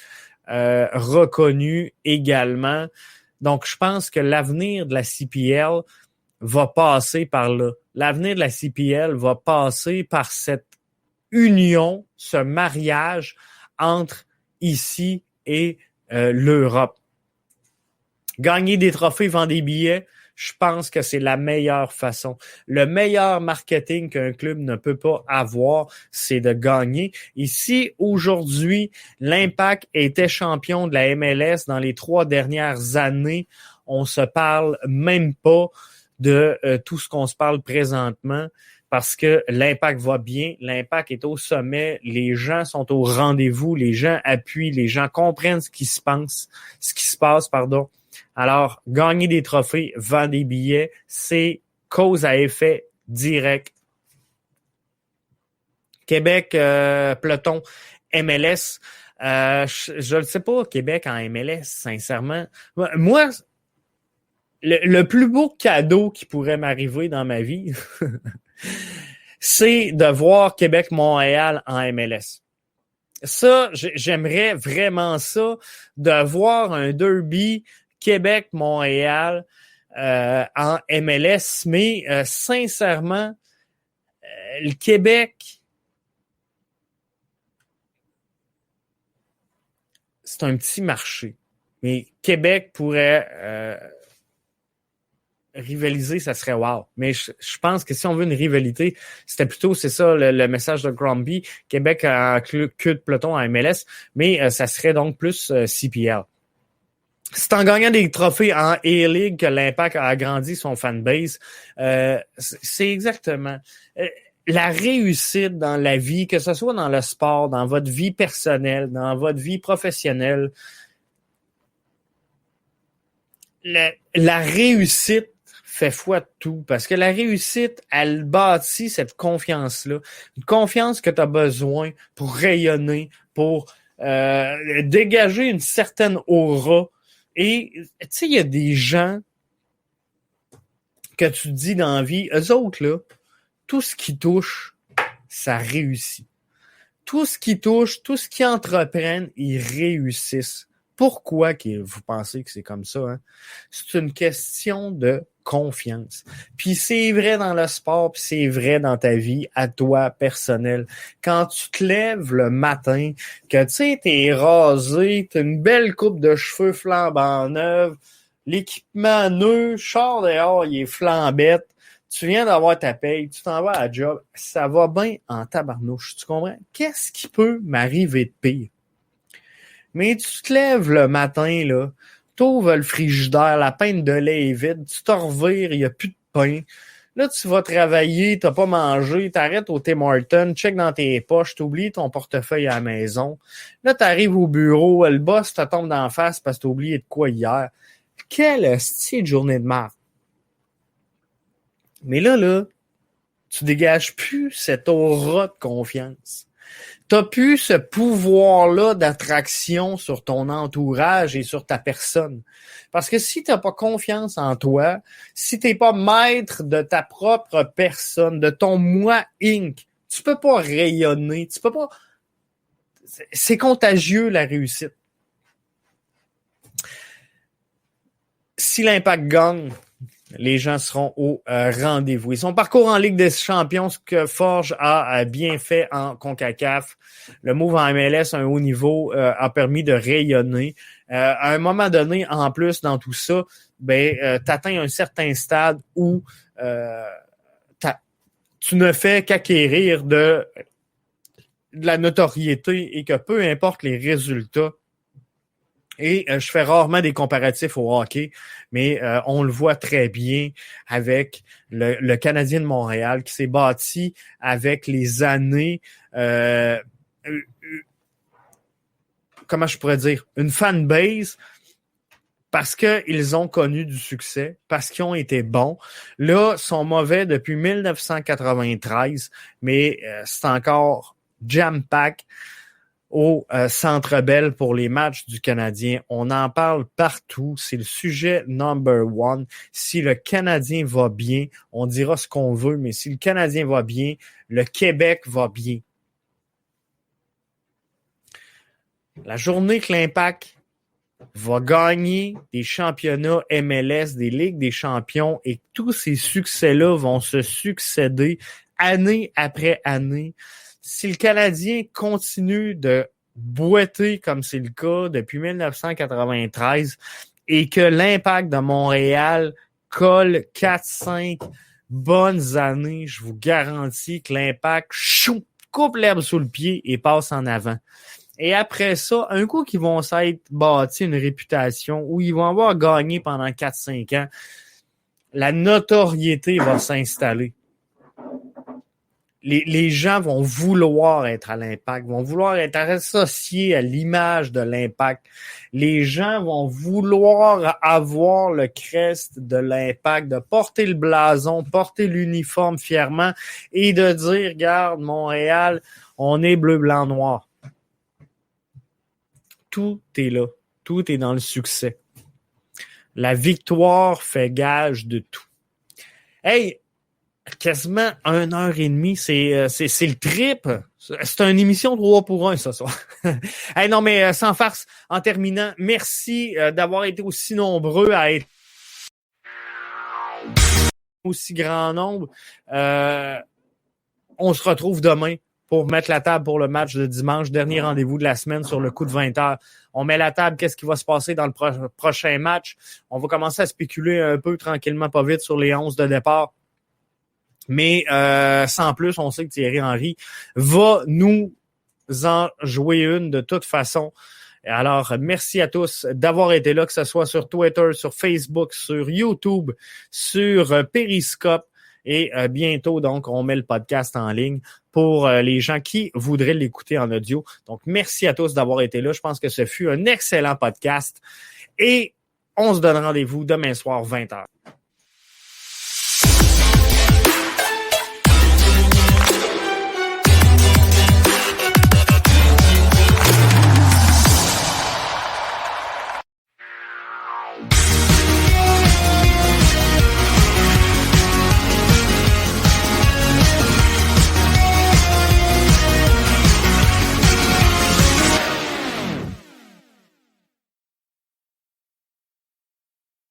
reconnu également. Donc, je pense que l'avenir de la CPL va passer par là. L'avenir de la CPL va passer par cette union, ce mariage entre ici et l'Europe. Gagner des trophées, vendre des billets, je pense que c'est la meilleure façon. Le meilleur marketing qu'un club ne peut pas avoir, c'est de gagner. Ici, aujourd'hui, l'Impact était champion de la MLS dans les 3 dernières années. On se parle même pas de tout ce qu'on se parle présentement parce que l'Impact va bien, l'Impact est au sommet, les gens sont au rendez-vous, les gens appuient, les gens comprennent ce qui se passe. Alors, gagner des trophées, vendre des billets, c'est cause à effet direct. Québec, peloton, MLS. Je ne sais pas, Québec en MLS, sincèrement. Moi, le plus beau cadeau qui pourrait m'arriver dans ma vie, c'est de voir Québec-Montréal en MLS. Ça, j'aimerais vraiment ça, de voir un derby Québec-Montréal en MLS, mais sincèrement, le Québec, c'est un petit marché. Mais Québec pourrait rivaliser, ça serait wow. Mais je pense que si on veut une rivalité, c'est ça le message de Crombie. Québec a queue de peloton en MLS, mais ça serait donc plus CPL. C'est en gagnant des trophées en A-League que l'Impact a agrandi son fanbase. C'est exactement... la réussite dans la vie, que ce soit dans le sport, dans votre vie personnelle, dans votre vie professionnelle, la réussite fait foi de tout. Parce que la réussite, elle bâtit cette confiance-là. Une confiance que tu as besoin pour rayonner, pour dégager une certaine aura. Et tu sais, il y a des gens que tu dis dans la vie, eux autres, là, tout ce qui touche, ça réussit. Tout ce qui touche, tout ce qu'ils entreprennent, ils réussissent. Pourquoi vous pensez que c'est comme ça? Hein? C'est une question de confiance. Puis c'est vrai dans le sport, puis c'est vrai dans ta vie, à toi, personnelle. Quand tu te lèves le matin, que tu sais, t'es rasé, t'as une belle coupe de cheveux flambant neuve, l'équipement neuf, char dehors, il est flambette, tu viens d'avoir ta paye, tu t'en vas à la job, ça va bien en tabarnouche, tu comprends? Qu'est-ce qui peut m'arriver de pire? Mais tu te lèves le matin, là, t'ouvres le frigidaire, la pinte de lait est vide, tu te revires, il n'y a plus de pain. Là, tu vas travailler, t'as pas mangé, t'arrêtes au Tim Hortons, check dans tes poches, t'oublies ton portefeuille à la maison. Là, t'arrives au bureau, le boss te tombe d'en face parce que t'as oublié de quoi hier. Quelle style journée de merde. Mais là, tu dégages plus cette aura de confiance. T'as plus ce pouvoir-là d'attraction sur ton entourage et sur ta personne. Parce que si t'as pas confiance en toi, si t'es pas maître de ta propre personne, de ton moi Inc., tu peux pas rayonner, tu peux pas... C'est contagieux, la réussite. Si l'Impact gagne, les gens seront au rendez-vous. Et son parcours en Ligue des Champions, ce que Forge a bien fait en CONCACAF, le move en MLS à un haut niveau a permis de rayonner. À un moment donné, en plus, dans tout ça, t'atteins un certain stade où tu ne fais qu'acquérir de la notoriété et que peu importe les résultats. Et je fais rarement des comparatifs au hockey, mais on le voit très bien avec le Canadien de Montréal qui s'est bâti avec les années, comment je pourrais dire, une fanbase parce qu'ils ont connu du succès, parce qu'ils ont été bons. Là, sont mauvais depuis 1993, mais c'est encore jam-pack au Centre Bell pour les matchs du Canadien. On en parle partout. C'est le sujet number one. Si le Canadien va bien, on dira ce qu'on veut, mais si le Canadien va bien, le Québec va bien. La journée que l'Impact va gagner des championnats MLS, des Ligues des champions et tous ces succès-là vont se succéder année après année. Si le Canadien continue de boiter comme c'est le cas depuis 1993 et que l'Impact de Montréal colle 4-5 bonnes années, je vous garantis que l'Impact coupe l'herbe sous le pied et passe en avant. Et après ça, un coup qu'ils vont s'être bâti une réputation où ils vont avoir gagné pendant 4-5 ans, la notoriété va s'installer. Les gens vont vouloir être à l'Impact, vont vouloir être associés à l'image de l'Impact. Les gens vont vouloir avoir le crest de l'Impact, de porter le blason, porter l'uniforme fièrement et de dire, regarde, Montréal, on est bleu, blanc, noir. Tout est là. Tout est dans le succès. La victoire fait gage de tout. Hey, quasiment 1h30. C'est le trip. C'est une émission 3 pour 1 ce soir. Hey, non, mais sans farce, en terminant, merci d'avoir été aussi nombreux à être aussi grand nombre. On se retrouve demain pour mettre la table pour le match de dimanche. Dernier rendez-vous de la semaine sur le coup de 20h. On met la table, qu'est-ce qui va se passer dans le prochain match. On va commencer à spéculer un peu tranquillement, pas vite, sur les 11 de départ. Mais sans plus, on sait que Thierry Henry va nous en jouer une de toute façon. Alors, merci à tous d'avoir été là, que ce soit sur Twitter, sur Facebook, sur YouTube, sur Periscope. Et bientôt, donc, on met le podcast en ligne pour les gens qui voudraient l'écouter en audio. Donc, merci à tous d'avoir été là. Je pense que ce fut un excellent podcast. Et on se donne rendez-vous demain soir, 20h.